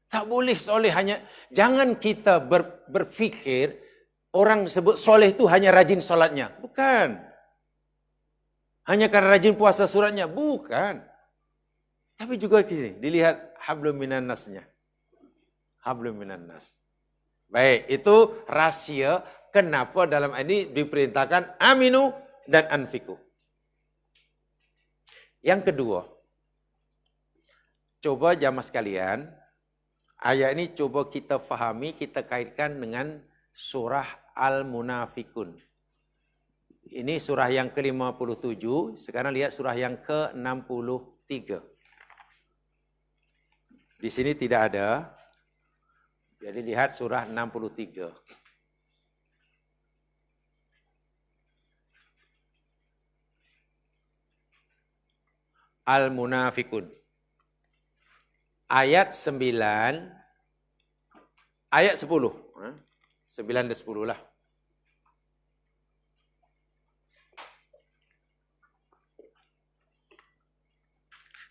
Tak boleh soleh hanya, jangan kita berfikir orang sebut soleh itu hanya rajin solatnya. Bukan. Hanya karena rajin puasa suratnya. Bukan. Tapi juga dilihat hablum minannasnya. Hablum minannas. Baik, itu rahasia kenapa dalam ini diperintahkan aminu dan anfiku. Yang kedua, coba jamaah sekalian, ayat ini coba kita fahami, kita kaitkan dengan surah Al-Munafikun. Ini surah yang ke-57, sekarang lihat surah yang ke-63. Di sini tidak ada. Jadi lihat surah 63. Al-Munafikun. Ayat 9, ayat 10. 9 dan 10 lah.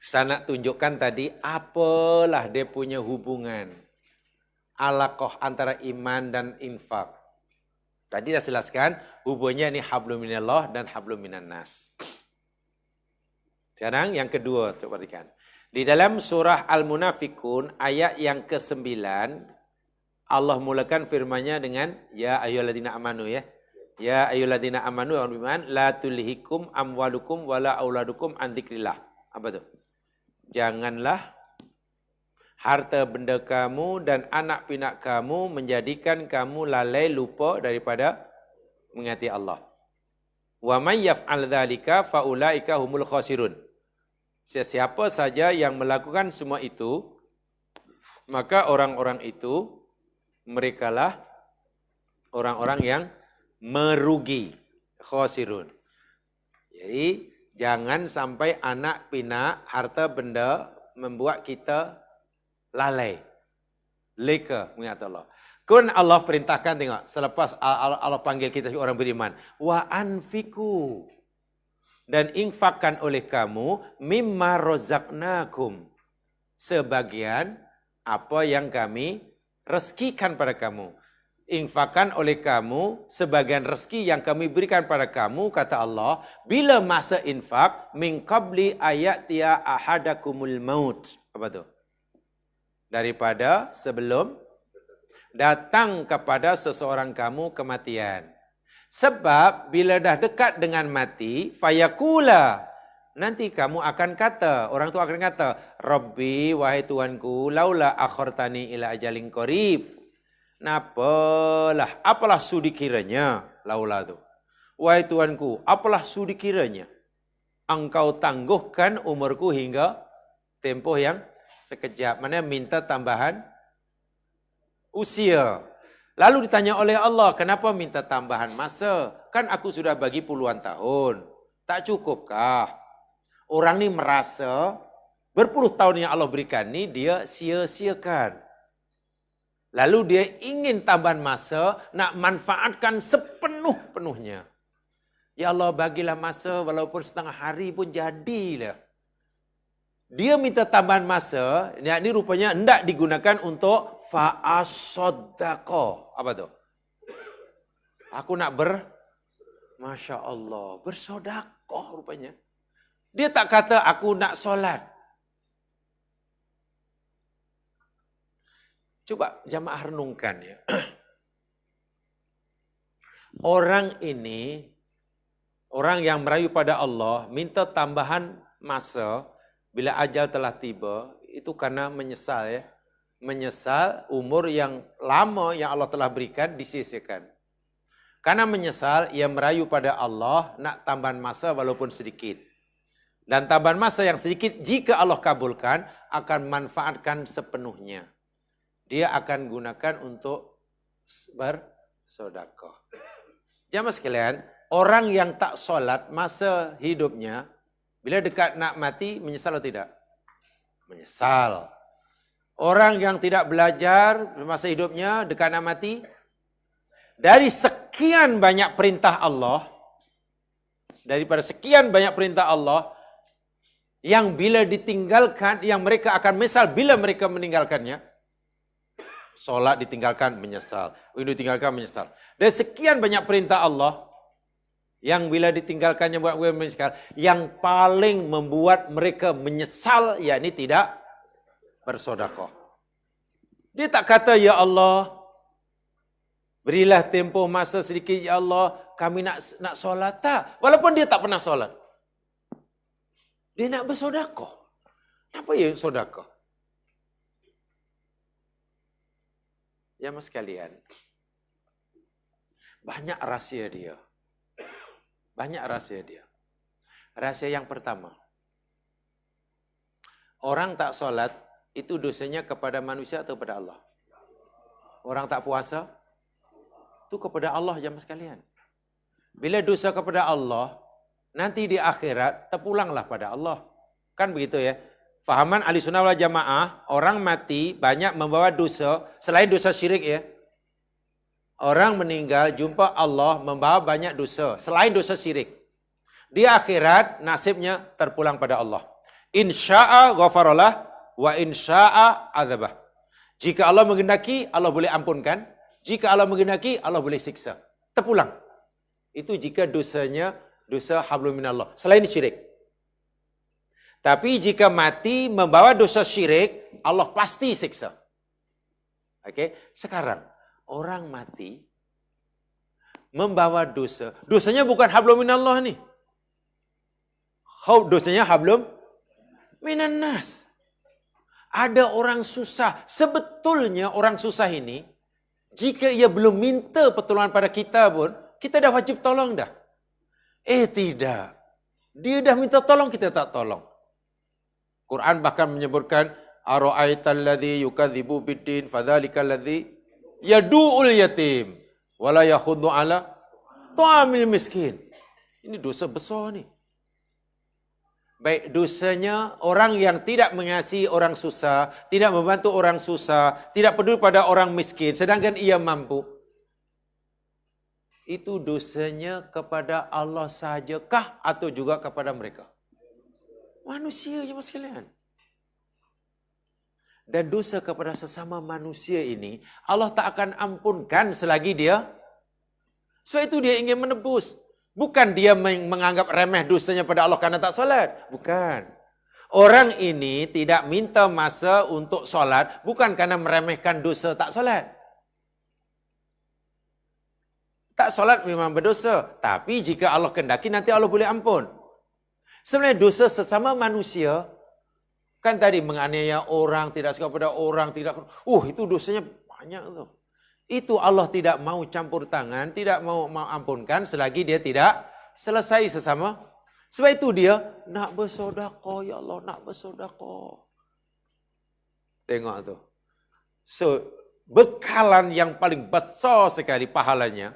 Saya nak tunjukkan tadi apalah dia punya hubungan. Alaqah antara iman dan infak. Tadi dah jelaskan hubungannya ini hablum minallah dan hablum minannas. Sekarang yang kedua, coba perhatikan. Di dalam surah Al-Munafikun ayat yang ke-9 Allah mulakan firman-Nya dengan ya ayyuhalladzina amanu ya. Ya ayyuhalladzina amanu la tulhikum amwalukum wala auladukum an dzikrillah. Apa tu? Janganlah harta benda kamu dan anak pinak kamu menjadikan kamu lalai lupa daripada mengingati Allah. Wa may yaf'al dzalika faulaika humul khasirun. Siapa saja yang melakukan semua itu, maka orang-orang itu merekalah orang-orang yang merugi, khasirun. Jadi jangan sampai anak pinak harta benda membuat kita lalai, leka mengingat Allah. Kun Allah perintahkan, tengok, selepas Allah panggil kita orang beriman, wa anfiku, dan infakkan oleh kamu mimma razaqnakum, sebagian apa yang kami rezekikan pada kamu. Infakkan oleh kamu sebagian rezeki yang kami berikan pada kamu, kata Allah, bila masa infak, min qabli ayatia ahadakumul maut. Apa tu? Daripada sebelum datang kepada seseorang kamu kematian. Sebab bila dah dekat dengan mati, fayakula, nanti kamu akan kata, orang tu akan kata, Rabbi, wahai Tuhanku, laula akhartani ila ajalin qarib. Apalah sudi kiranya, laula tu. Wahai Tuhanku, apalah sudi kiranya engkau tangguhkan umurku hingga tempoh yang sekejap. Mana minta tambahan usia. Lalu ditanya oleh Allah, kenapa minta tambahan masa? Kan aku sudah bagi puluhan tahun. Tak cukupkah? Orang ni merasa berpuluh tahun yang Allah berikan ni dia sia-siakan. Lalu dia ingin tambahan masa, nak manfaatkan sepenuh-penuhnya. Ya Allah, bagilah masa walaupun setengah hari pun jadilah. Dia minta tambahan masa, ini rupanya hendak digunakan untuk fa'asoddaqah. Apa tu? Aku nak Masya Allah, bersodakoh rupanya. Dia tak kata aku nak solat. Coba jamaah renungkan ya. Orang ini, orang yang merayu pada Allah, minta tambahan masa, bila ajal telah tiba, itu karena menyesal ya. Menyesal umur yang lama yang Allah telah berikan disisihkan. Karena menyesal, ia merayu pada Allah, nak tambahan masa walaupun sedikit. Dan tambahan masa yang sedikit, jika Allah kabulkan, akan manfaatkan sepenuhnya. Dia akan gunakan untuk bersedekah. Jamaah sekalian, orang yang tak solat masa hidupnya, bila dekat nak mati, menyesal atau tidak? Menyesal. Orang yang tidak belajar masa hidupnya, dekat nak mati, dari sekian banyak perintah Allah, daripada sekian banyak perintah Allah, yang bila ditinggalkan, yang mereka akan menyesal bila mereka meninggalkannya, solat ditinggalkan, menyesal. Ini ditinggalkan, menyesal. Dan sekian banyak perintah Allah, yang bila ditinggalkannya buat mereka menyesal, yang paling membuat mereka menyesal, yakni tidak bersedekah. Dia tak kata, ya Allah, berilah tempoh masa sedikit, ya Allah, kami nak solat. Tak. Walaupun dia tak pernah solat. Dia nak bersedekah. Apa ya sedekah? Ya mas sekalian, banyak rahsia dia. Banyak rahsia dia. Rahsia yang pertama, orang tak solat, itu dosanya kepada manusia atau kepada Allah? Orang tak puasa, itu kepada Allah ya mas sekalian. Bila dosa kepada Allah, nanti di akhirat terpulanglah pada Allah. Kan begitu ya. Fahaman ahli sunnah wal jamaah, orang mati banyak membawa dosa, selain dosa syirik ya. Orang meninggal jumpa Allah membawa banyak dosa, selain dosa syirik. Di akhirat nasibnya terpulang pada Allah. Insya'a ghafaralah wa insya'a adzabah. Jika Allah menghendaki, Allah boleh ampunkan. Jika Allah menghendaki, Allah boleh siksa. Terpulang. Itu jika dosanya dosa hablum minallah, selain syirik. Tapi jika mati membawa dosa syirik, Allah pasti siksa. Okey, sekarang orang mati membawa dosa. Dosanya bukan hablum minallah ni. Dosanya hablum minannas. Ada orang susah. Sebetulnya orang susah ini, jika ia belum minta pertolongan pada kita pun, kita dah wajib tolong dah. Tidak. Dia dah minta tolong, kita tak tolong. Quran bahkan menyebutkan, ara'aital ladzi yukadzibu biddin fadzalikal ladzi yadu'ul yatim wala yakhuddu ala ta'amil miskin. Ini dosa besar ni. Baik dosanya orang yang tidak mengasihi orang susah, tidak membantu orang susah, tidak peduli pada orang miskin, sedangkan ia mampu. Itu dosanya kepada Allah sahajakah atau juga kepada mereka? Manusia je sekalian. Dan dosa kepada sesama manusia ini, Allah tak akan ampunkan selagi dia. Sebab itu dia ingin menebus. Bukan dia menganggap remeh dosanya pada Allah karena tak solat. Bukan. Orang ini tidak minta masa untuk solat, bukan karena meremehkan dosa tak solat. Tak solat memang berdosa. Tapi jika Allah kendaki, nanti Allah boleh ampun. Sebenarnya dosa sesama manusia, kan tadi menganiaya orang, tidak suka pada orang, tidak. Itu dosanya banyak tu. Itu Allah tidak mau campur tangan, tidak mau ampunkan selagi dia tidak selesai sesama. Sebab itu dia nak bersedekah, ya Allah, nak bersedekah. Tengok tu. So, bekalan yang paling besar sekali pahalanya,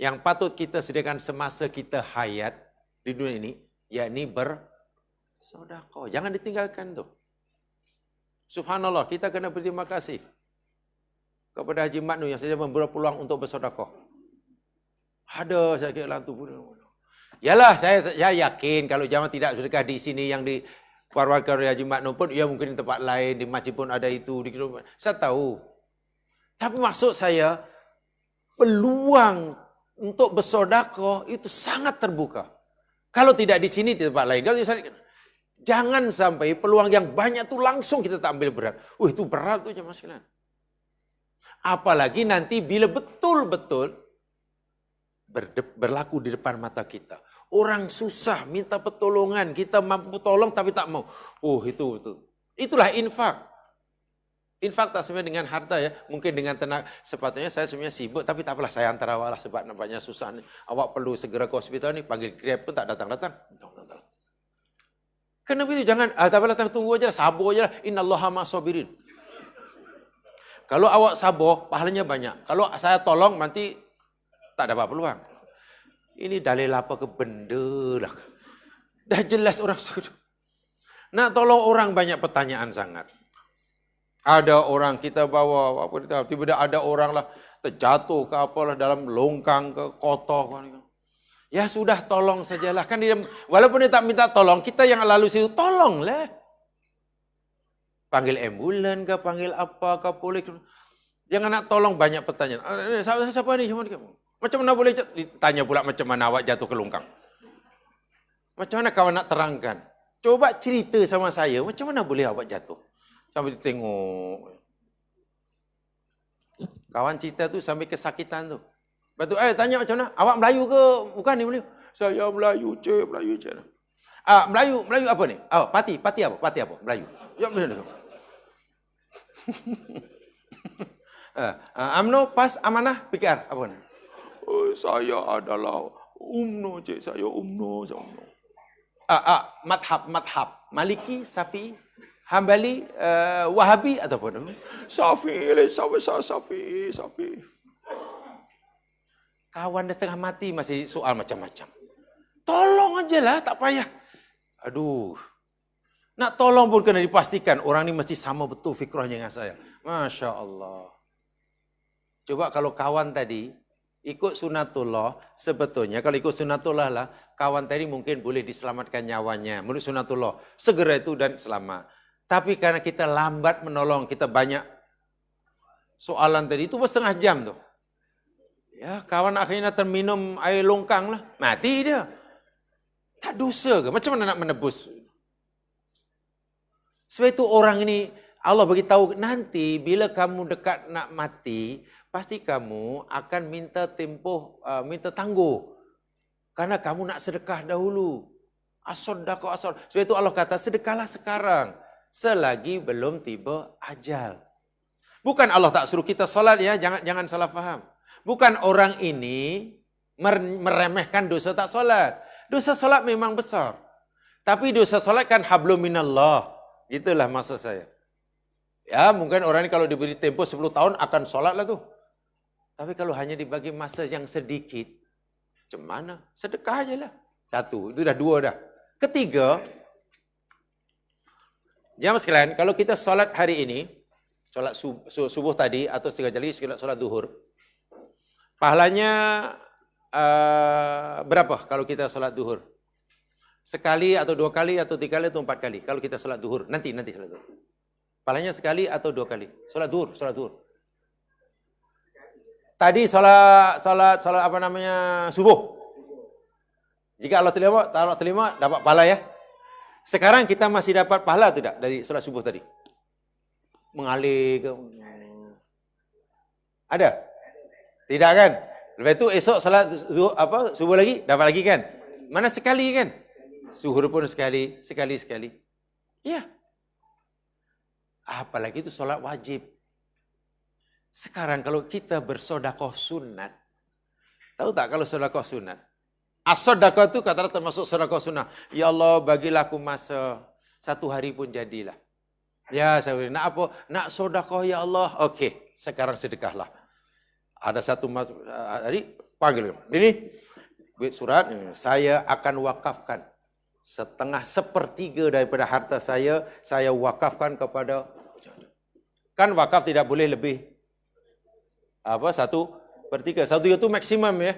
yang patut kita sediakan semasa kita hayat di dunia ini, yakni bersedekah. Jangan ditinggalkan tu. Subhanallah, kita kena berterima kasih kepada Haji Mat Nur yang saja memberi peluang untuk bersedekah. Ada saya kira dalam tu pun. Yalah, saya yakin kalau jamaah tidak sedekah di sini yang di keluarga Haji Mat Nur pun, ya mungkin di tempat lain, di masjid pun ada itu. Saya tahu. Tapi maksud saya, peluang untuk bersedekah itu sangat terbuka. Kalau tidak di sini, di tempat lain. Jangan sampai peluang yang banyak tu langsung kita tak ambil berat. Itu berat tu jemaah sekalian. Apalagi nanti bila betul-betul berlaku di depan mata kita. Orang susah minta pertolongan, kita mampu tolong tapi tak mau. Itulah infak. Infak tak sebenarnya dengan harta ya, mungkin dengan tenaga. Sepatutnya saya sebenarnya sibuk, tapi tak apalah saya antara awak lah sebab nampaknya susah ni. Awak perlu segera ke hospital ni, panggil Grab pun tak datang-datang. Kenapa itu? Jangan, tak apalah, tunggu aja lah, sabar aja lah. Innallaha ma'as-sabirin. Kalau awak sabar, pahalanya banyak. Kalau saya tolong, nanti tak dapat peluang. Ini dalil apa ke benda lah. Dah jelas orang sudah. Nak tolong orang banyak pertanyaan sangat. Ada orang kita bawa, tiba-tiba ada orang lah terjatuh ke apalah dalam longkang ke kotor. Ya sudah tolong sajalah. Kan dia, walaupun dia tak minta tolong, kita yang lalu situ tolonglah. Panggil ambulan ke, panggil apa ke, polis. Jangan nak tolong banyak pertanyaan. Siapa ni? Macam mana boleh tanya pula macam mana awak jatuh ke longkang? Macam mana kawan nak terangkan? Coba cerita sama saya, macam mana boleh awak jatuh? Sambil tengok. Kawan cerita tu sambil kesakitan tu. Lepas tu, tanya macam mana? Awak Melayu ke? Bukan ni Melayu. Saya Melayu, cik. Melayu, cik. Melayu apa ni? Parti apa? Parti apa? Melayu. Ya, Melayu. UMNO, PAS, Amanah, PKR, apa ni? Saya adalah UMNO, cik. Saya UMNO. Madhab. Maliki, Syafi'i, Hambali, Wahabi ataupun Syafi'i. Kawan dah tengah mati masih soal macam-macam. Tolong aja lah, tak payah. Aduh. Nak tolong pun kena dipastikan orang ni mesti sama betul fikrahnya dengan saya. Masya Allah. Coba kalau kawan tadi ikut sunatullah, sebetulnya kalau ikut sunatullah lah, kawan tadi mungkin boleh diselamatkan nyawanya. Menurut sunatullah, segera itu dan selamat. Tapi karena kita lambat menolong, kita banyak soalan tadi, itu setengah jam tuh. Ya, kawan akhirnya terminum air longkang lah. Mati dia. Tak dosa ke? Macam mana nak menebus? Sebab itu orang ini, Allah beritahu nanti bila kamu dekat nak mati, pasti kamu akan minta tempoh, minta tangguh. Karena kamu nak sedekah dahulu. As-sadaqah. Sebab itu Allah kata, sedekahlah sekarang. Selagi belum tiba ajal. Bukan Allah tak suruh kita solat ya, jangan salah faham. Bukan orang ini meremehkan dosa tak solat. Dosa solat memang besar. Tapi dosa solat kan hablum minallah. Itulah maksud saya. Ya mungkin orang ini kalau diberi tempo 10 tahun akan solat lah tuh. Tapi kalau hanya dibagi masa yang sedikit, macam mana? Sedekah aja lah. Satu, itu dah dua dah. Ketiga, jamaah sekalian, kalau kita solat hari ini, solat subuh tadi atau setengah jali solat duhur, pahalanya berapa kalau kita solat duhur? Sekali atau 2 kali atau 3 kali atau 4 kali kalau kita solat duhur. Nanti solat duhur. Pahalanya sekali atau 2 kali. Solat duhur. Tadi solat apa namanya? Subuh. Jika Allah terima dapat pahala ya. Sekarang kita masih dapat pahala tidak dari solat subuh tadi? Mengalir ke ada? Tidak kan? Lepas itu esok solat subuh lagi dapat lagi kan? Mana sekali kan? Zuhur pun sekali. Ya. Apalagi itu solat wajib. Sekarang kalau kita bersedekah sunat, tahu tak kalau sedekah sunat? As-sedekah itu kata termasuk sedekah sunat. Ya Allah, bagilah aku masa 1 hari pun jadilah. Ya, saya nak apa? Nak sedekah ya Allah. Okey, sekarang sedekahlah. Ada satu hari panggil. Ini duit surat, saya akan wakafkan. 1/2 daripada harta saya wakafkan kepada. Kan wakaf tidak boleh lebih 1/3. 1/3 itu maksimum ya.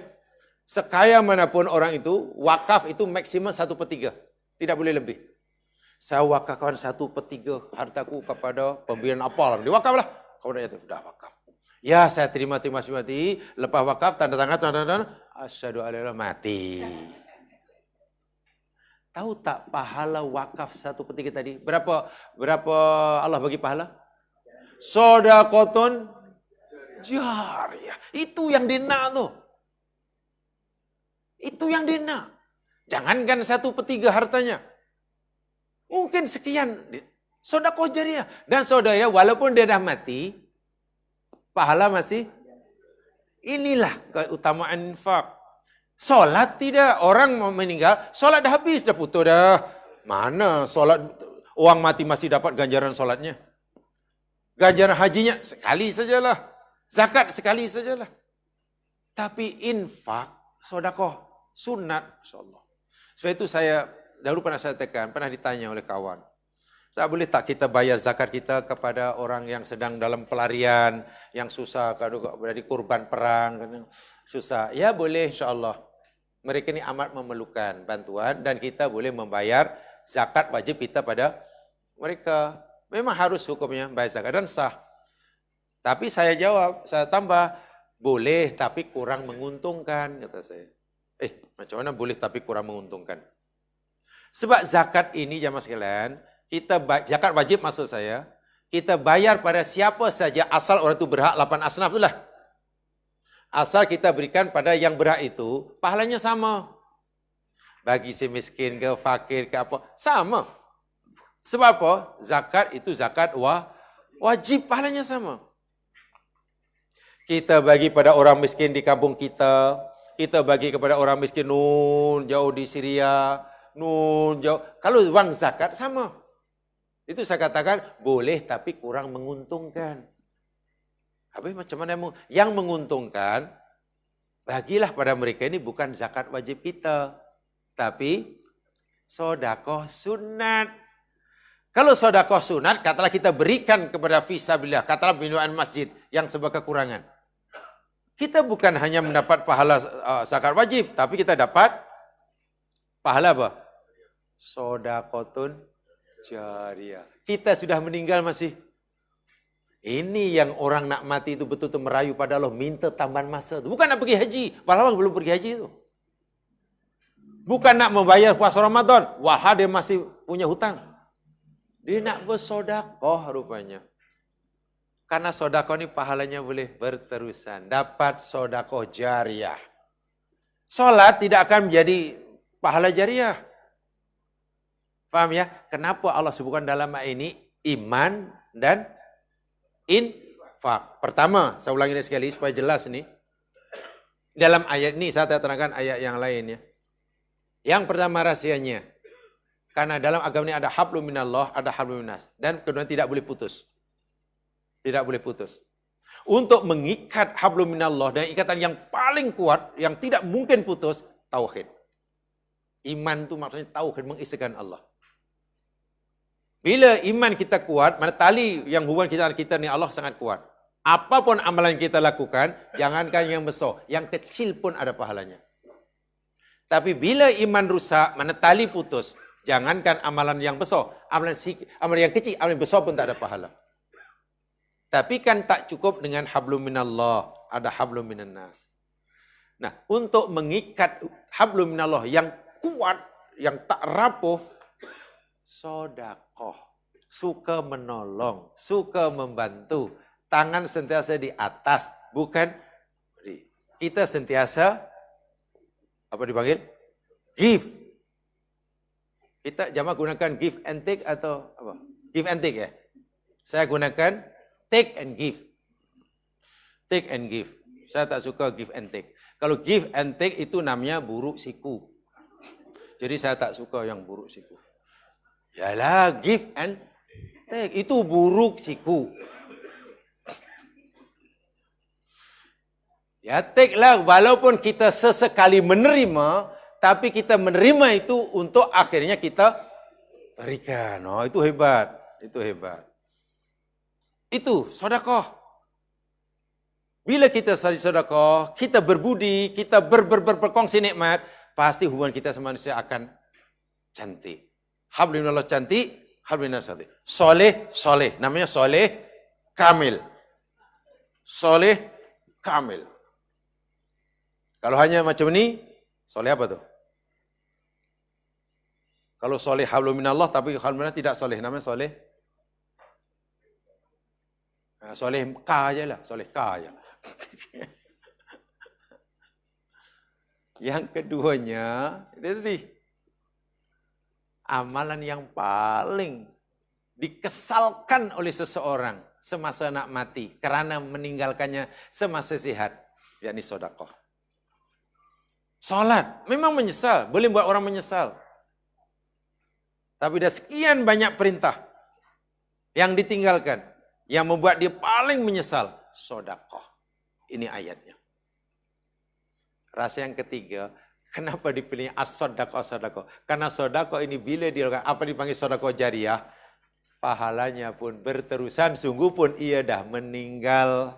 Sekaya manapun orang itu, wakaf itu maksimum 1/3. Tidak boleh lebih. Saya wakafkan 1/3 hartaku kepada pemberian apalah. Diwakaflah. Kemudian itu sudah wakaf. Ya, saya terima mati. Lepas wakaf, tanda tangan. Asyhadu an la ilaha illallah, mati. Tahu tak pahala wakaf 1/3 tadi? Berapa Allah bagi pahala? Shadaqatun jariyah. Itu yang dinak tuh. Itu yang dinak. Jangankan 1/3 hartanya. Mungkin sekian. Sedekah jariyah. Dan saudara, walaupun dia dah mati, pahala masih. Inilah keutamaan infak. Solat tidak. Orang mau meninggal, solat dah habis, dah putus dah. Mana solat, orang mati masih dapat ganjaran solatnya. Ganjaran hajinya sekali sajalah. Zakat sekali sajalah. Tapi infak, sedekah, sunat, insyaAllah. Sebab itu saya, dahulu pernah saya tekan, pernah ditanya oleh kawan. Tak boleh tak kita bayar zakat kita kepada orang yang sedang dalam pelarian, yang susah, kalau berada korban perang, susah. Ya boleh insyaAllah. Mereka ini amat memerlukan bantuan dan kita boleh membayar zakat wajib kita pada mereka. Memang harus hukumnya bayar zakat dan sah. Tapi saya jawab, saya tambah, boleh tapi kurang menguntungkan, kata saya. Macam mana boleh tapi kurang menguntungkan? Sebab zakat ini jamaah sekalian, zakat wajib maksud saya, kita bayar pada siapa saja asal orang itu berhak 8 asnaf itulah. Asal kita berikan pada yang berhak itu, pahalanya sama. Bagi si miskin ke fakir ke apa, sama. Sebab apa? Zakat itu zakat wajib, pahalanya sama. Kita bagi pada orang miskin di kampung kita bagi kepada orang miskin jauh di Syria, jauh. Kalau wang zakat sama. Itu saya katakan boleh tapi kurang menguntungkan. Habis macam mana yang menguntungkan? Bagilah pada mereka ini bukan zakat wajib kita, tapi sedekah sunat. Kalau sedekah sunat, katalah kita berikan kepada fisabilillah, katalah binaan masjid yang sebuah kekurangan. Kita bukan hanya mendapat pahala zakat wajib, tapi kita dapat pahala apa? Shadaqatun jariyah. Kita sudah meninggal masih. Ini yang orang nak mati itu betul-betul merayu pada Allah, minta tambahan masa. Bukan nak pergi haji, padahal belum pergi haji itu. Bukan nak membayar puasa Ramadan, wah dia masih punya hutang. Dia nak bersedekah rupanya. Karena sedekah ini pahalanya boleh berterusan. Dapat sedekah jariyah. Salat tidak akan menjadi pahala jariyah. Paham ya? Kenapa Allah sebutkan dalam ayat ini iman dan infak. Pertama, saya ulangi sekali supaya jelas ini. Dalam ayat ini saya terangkan ayat yang lain ya. Yang pertama rahasianya. Karena dalam agama ini ada hablum minallah, ada hablum minas. Dan kedua tidak boleh putus. Tidak boleh putus. Untuk mengikat hablum minallah dan ikatan yang paling kuat, yang tidak mungkin putus, tauhid. Iman itu maksudnya tauhid, mengisahkan Allah. Bila iman kita kuat, mana tali yang hubungan kita ni Allah sangat kuat. Apapun amalan kita lakukan, jangankan yang besar, yang kecil pun ada pahalanya. Tapi bila iman rusak, mana tali putus, jangankan amalan yang besar, amalan yang kecil, amalan yang besar pun tak ada pahala. Tapi kan tak cukup dengan hablum minallah, ada hablum minan nas. Nah, untuk mengikat hablum minallah yang kuat, yang tak rapuh, sedekah, suka menolong, suka membantu. Tangan sentiasa di atas, bukan kita sentiasa apa dipanggil? Give. Kita jamaah gunakan give and take atau apa? Give and take ya. Saya gunakan take and give. Take and give. Saya tak suka give and take. Kalau give and take itu namanya buruk siku. Jadi saya tak suka yang buruk siku. Yalah, give and take itu buruk siku. Ya, take lah, walaupun kita sesekali menerima, tapi kita menerima itu untuk akhirnya kita berikan. Oh, itu hebat. Itu hebat. Itu sedekah. Bila kita sedekah, kita berbudi, kita berkongsi nikmat, pasti hubungan kita sama manusia akan cantik. Hablumillah cantik, hablumillah cantik. Soleh. Namanya soleh kamil. Soleh kamil. Kalau hanya macam ini, soleh apa tuh? Kalau soleh habluminallah tapi habluminallah tidak soleh, namanya soleh. Soleh K aja lah, soleh K aja. Yang keduanya, itu tadi. Amalan yang paling dikesalkan oleh seseorang semasa nak mati karena meninggalkannya semasa sehat, yakni sedekah. Salat, memang menyesal, boleh buat orang menyesal. Tapi dah sekian banyak perintah yang ditinggalkan, yang membuat dia paling menyesal, sedekah. Ini ayatnya. Rasa yang ketiga, kenapa dipilih as-sedekah? Karena sedekah ini bila dilakukan, apa dipanggil sedekah jariah, pahalanya pun berterusan, sungguh pun ia dah meninggal.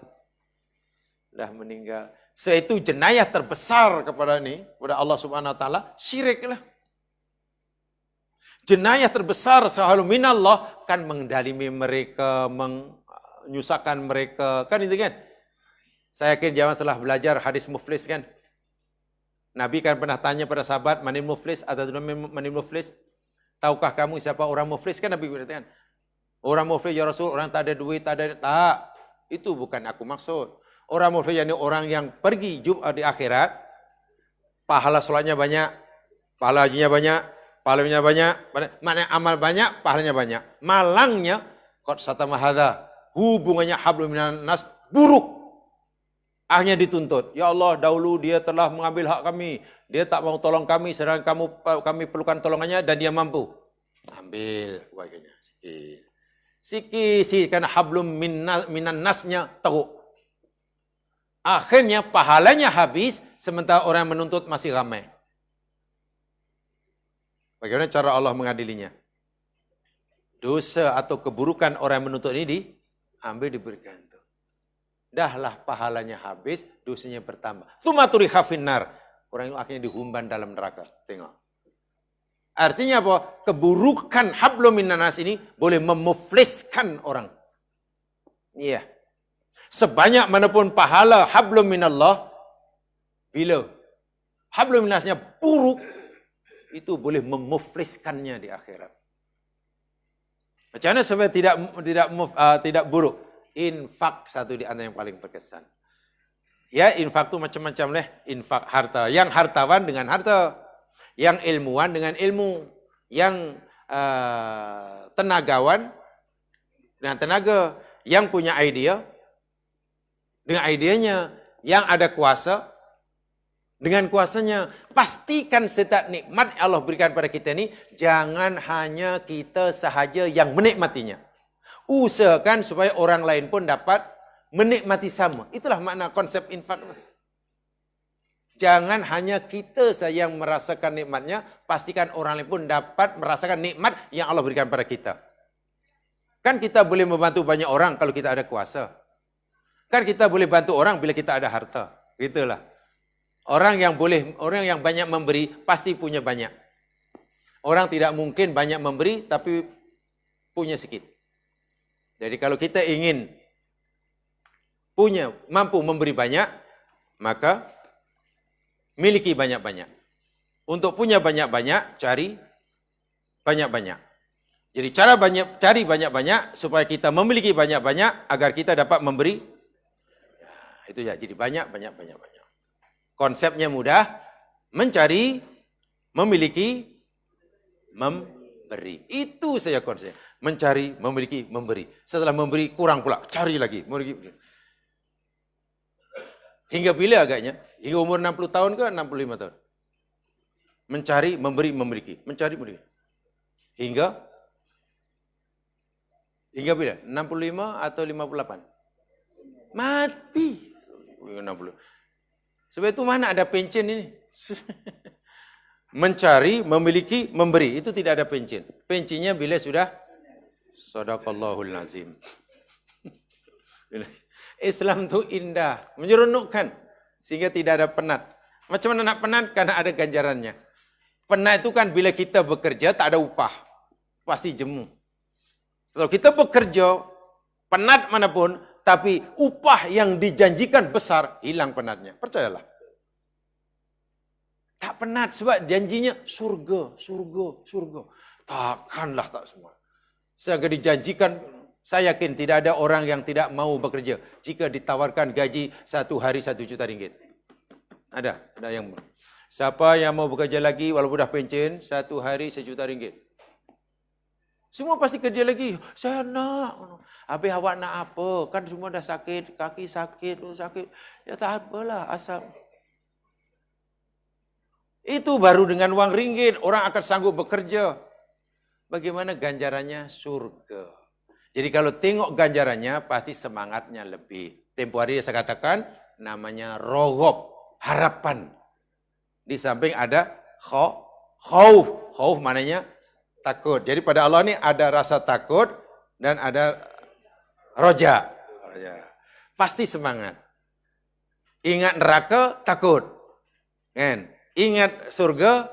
So itu jenayah terbesar kepada Allah Subhanahu wa taala, syiriklah. Jenayah terbesar selalu minallah kan mendalimi mereka, menyusahkan mereka, kan itu kan. Saya yakin zaman setelah belajar hadis muflis kan. Nabi kan pernah tanya pada sahabat, manil muflis atau manil muflis? Tahukah kamu siapa orang muflis? Kan Nabi berkata kan. Orang muflis ya Rasul, orang tak ada duit, tak. Itu bukan aku maksud. Orang muflis yakni orang yang pergi di akhirat, pahala solatnya banyak, pahala hajinya banyak, pahalanya banyak, mana amal banyak, pahalanya banyak. Malangnya, qad satama hadza, hubungannya hablum minan nas buruk. Akhirnya dituntut. Ya Allah, dahulu dia telah mengambil hak kami, dia tak mau tolong kami, sedangkan kami perlukan tolongannya dan dia mampu. Ambil wajahnya sikit. Sikit karena hablum minan nasnya teruk. Akhirnya pahalanya habis, sementara orang yang menuntut masih ramai. Bagaimana cara Allah mengadilinya? Dosa atau keburukan orang yang menuntut ini diambil diberikan. Dahlah pahalanya habis, dosanya bertambah. Tumaturi khafinnar. Orang itu akhirnya dihumban dalam neraka. Tengok. Artinya apa? Keburukan hablum minan nas ini boleh memufliskan orang. Iya. Sebanyak manapun pahala hablum minallah, bila hablum minasnya buruk, itu boleh memufliskannya di akhirat. Macam mana supaya tidak buruk? Infak satu di antara yang paling berkesan. Ya, infak itu macam-macam lah. Infak harta. Yang hartawan dengan harta. Yang ilmuwan dengan ilmu. Yang tenagawan dengan tenaga. Yang punya idea dengan idenya. Yang ada kuasa Dengan kuasanya, pastikan setiap nikmat Allah berikan pada kita ini, jangan hanya kita sahaja yang menikmatinya. Usahakan supaya orang lain pun dapat menikmati sama. Itulah makna konsep infak. Jangan hanya kita saja yang merasakan nikmatnya, pastikan orang lain pun dapat merasakan nikmat yang Allah berikan pada kita. Kan kita boleh membantu banyak orang kalau kita ada kuasa. Kan kita boleh bantu orang bila kita ada harta. Gitulah. Orang yang banyak memberi pasti punya banyak. Orang tidak mungkin banyak memberi tapi punya sedikit. Jadi kalau kita ingin mampu memberi banyak, maka miliki banyak-banyak. Untuk punya banyak-banyak, cari banyak-banyak. Jadi cari banyak-banyak supaya kita memiliki banyak-banyak agar kita dapat memberi. Itu ya, jadi banyak. Konsepnya mudah, mencari, memiliki, memberi. Itu saja konsep. Mencari, memiliki, memberi. Setelah memberi, kurang pula. Cari lagi. Hingga bila agaknya? Hingga umur 60 tahun ke 65 tahun? Mencari, memberi, memiliki. Mencari, memiliki. Hingga bila? 65 atau 58? Mati. 60. Sebab itu mana ada pencen ini? Mencari, memiliki, memberi. Itu tidak ada pencen. Pencennya bila sudah Shadaqallahul Azim. Islam itu indah, menyeronokkan. Sehingga tidak ada penat. Macam mana nak penat? Karena ada ganjarannya. Penat itu kan bila kita bekerja tak ada upah. Pasti jemu. Kalau kita bekerja, penat manapun, tapi upah yang dijanjikan besar, hilang penatnya. Percayalah. Tak penat sebab janjinya surga. Takkanlah tak semua. Sehingga dijanjikan, saya yakin tidak ada orang yang tidak mau bekerja. Jika ditawarkan gaji 1 hari 1 juta ringgit. Ada yang mau. Siapa yang mau bekerja lagi walaupun dah pencen, 1 hari 1 juta ringgit. Semua pasti kerja lagi. Saya nak. Habis awak nak apa? Kan semua dah sakit. Kaki sakit. Ya tak apalah. Asal. Itu baru dengan wang ringgit. Orang akan sanggup bekerja. Bagaimana ganjarannya? Surga. Jadi kalau tengok ganjarannya, pasti semangatnya lebih. Tempoh hari saya katakan, namanya rogob. Harapan. Di samping ada khauf. Khauf maknanya takut. Jadi pada Allah ini ada rasa takut dan ada roja. Pasti semangat. Ingat neraka, takut. Kan? Ingat surga,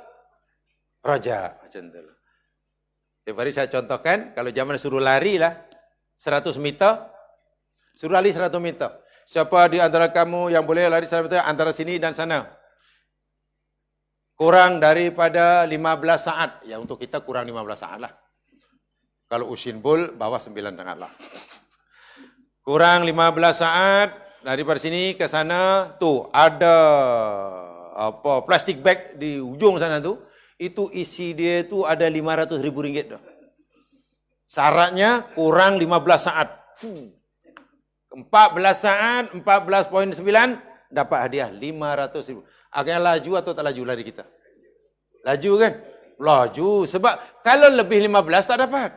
roja. Macam itu. Tiap hari saya contohkan, kalau zaman suruh lari lah, 100 meter, suruh lari 100 meter. Siapa di antara kamu yang boleh lari 100 meter antara sini dan sana? Kurang daripada 15 saat. Ya untuk kita kurang 15 saat lah. Kalau Usain Bolt, bawah 9,5 lah. Kurang 15 saat, daripada sini ke sana, tuh ada plastik bag di ujung sana tuh. Itu isi dia tu ada 500 ribu ringgit dah. Syaratnya kurang 15 saat. 14 saat, 14.9 dapat hadiah 500 ribu. Akhirnya laju atau tak laju lari kita? Laju kan? Laju. Sebab kalau lebih 15 tak dapat.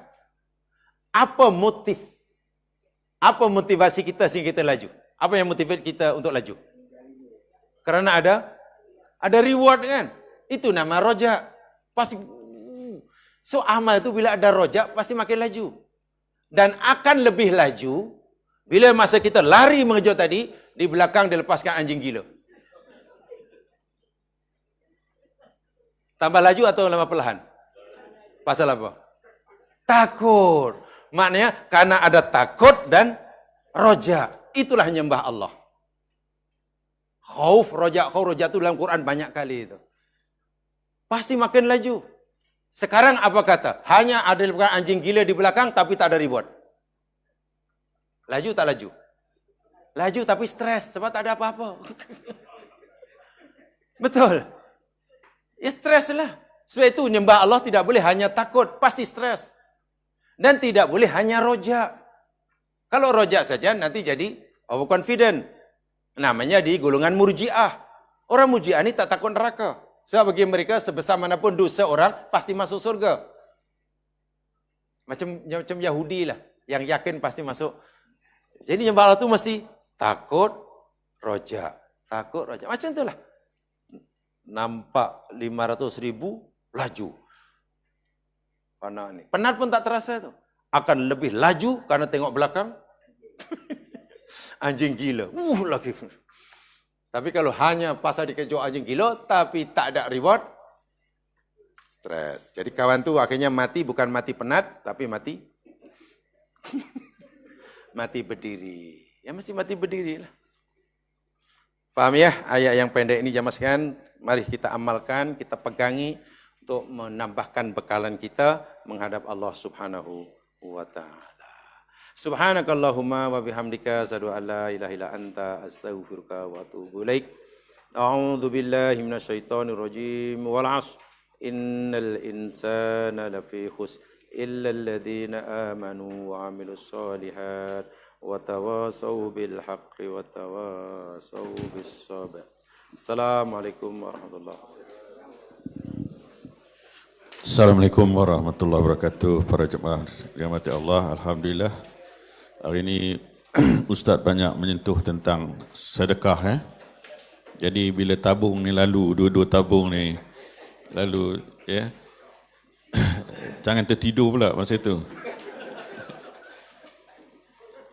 Apa motif? Apa motivasi kita sehingga kita laju? Apa yang motivate kita untuk laju? Karena ada reward kan? Itu nama rojak. Pasti. So amal itu bila ada rojak pasti makin laju. Dan akan lebih laju bila masa kita lari mengejar tadi, di belakang dilepaskan anjing gila. Tambah laju atau lama perlahan? Pasal apa? Takut. Maknanya karena ada takut dan roja. Itulah nyembah Allah. Khauf, roja itu dalam Quran banyak kali itu. Pasti makin laju. Sekarang apa kata? Hanya ada anjing gila di belakang tapi tak ada reward. Laju tak laju? Laju tapi stres sebab tak ada apa-apa. Betul. Ya stres lah. Sebab itu nyembah Allah tidak boleh hanya takut, pasti stres. Dan tidak boleh hanya rojak. Kalau rojak saja nanti jadi overconfident. Namanya di golongan murjiah. Orang Murji'ah ni tak takut neraka. Sebab bagi mereka sebesar manapun dosa orang pasti masuk surga. Macam Yahudi lah yang yakin pasti masuk. Jadi nyembah Allah tu mesti takut rojak. Takut rojak. Macam itulah. Nampak 500,000 laju. Penat ni. Penat pun tak terasa tu. Akan lebih laju karena tengok belakang. Anjing gila. Lagi. Tapi kalau hanya pasal dikejar anjing gila tapi tak ada reward, stres. Jadi kawan tu akhirnya mati bukan mati penat tapi mati mati berdiri. Ya mesti mati berdiri lah. Faham ya ayat yang pendek ini jamaah sekalian? Mari kita amalkan, kita pegangi untuk menambahkan bekalan kita menghadap Allah Subhanahu wa taala. Subhanakallahumma wa bihamdika asyhadu an la ilaha illa anta astaghfiruka wa atubu ilaik. A'udzu billahi minasyaitonir rajim. Wal 'ashr innal insana lafi khusr illa alladziina aamanu wa 'amilus shalihat wa tawassaw bil haqqi wa tawassaw bis sabr. Assalamualaikum warahmatullahi wabarakatuh. Assalamualaikum warahmatullahi wabarakatuh. Para jemaah dirahmati Allah, alhamdulillah. Hari ini Ustaz banyak menyentuh tentang sedekah. Jadi bila tabung ni lalu, dua-dua tabung ni lalu, ya, jangan tertidur pula masa itu.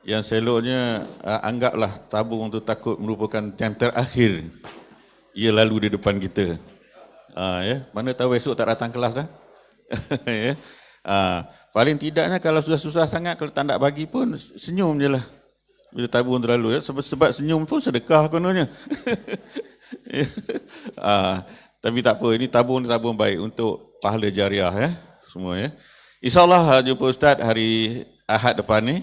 Yang seloknya anggaplah tabung tu takut merupakan yang terakhir ia lalu di depan kita. Ya, mana tahu esok tak datang kelas dah. Ya. Paling tidaknya kalau susah-susah sangat, kalau tak nak bagi pun senyum je lah. Bila tabung terlalu, ya. Sebab senyum pun sedekah kononnya. Tapi tak apa, ini tabung baik untuk pahala jariah, ya. Semua, ya. InsyaAllah jumpa Ustaz hari Ahad depan ni,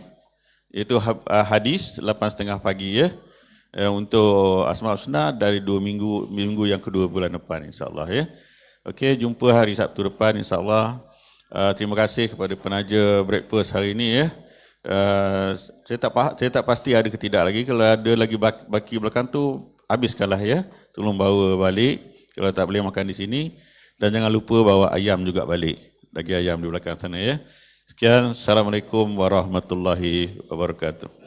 iaitu hadis 8.30 pagi, ya. Untuk Asmaul Husna dari 2 minggu yang kedua bulan depan, insyaAllah, ya. Okey, jumpa hari Sabtu depan, insyaAllah. Terima kasih kepada penaja breakfast hari ini, ya. Saya tak pasti ada ke tidak lagi. Kalau ada lagi baki belakang tu, habiskanlah, ya. Tolong bawa balik kalau tak boleh makan di sini. Dan jangan lupa bawa ayam juga balik. Lagi ayam di belakang sana, ya. Sekian, Assalamualaikum warahmatullahi wabarakatuh.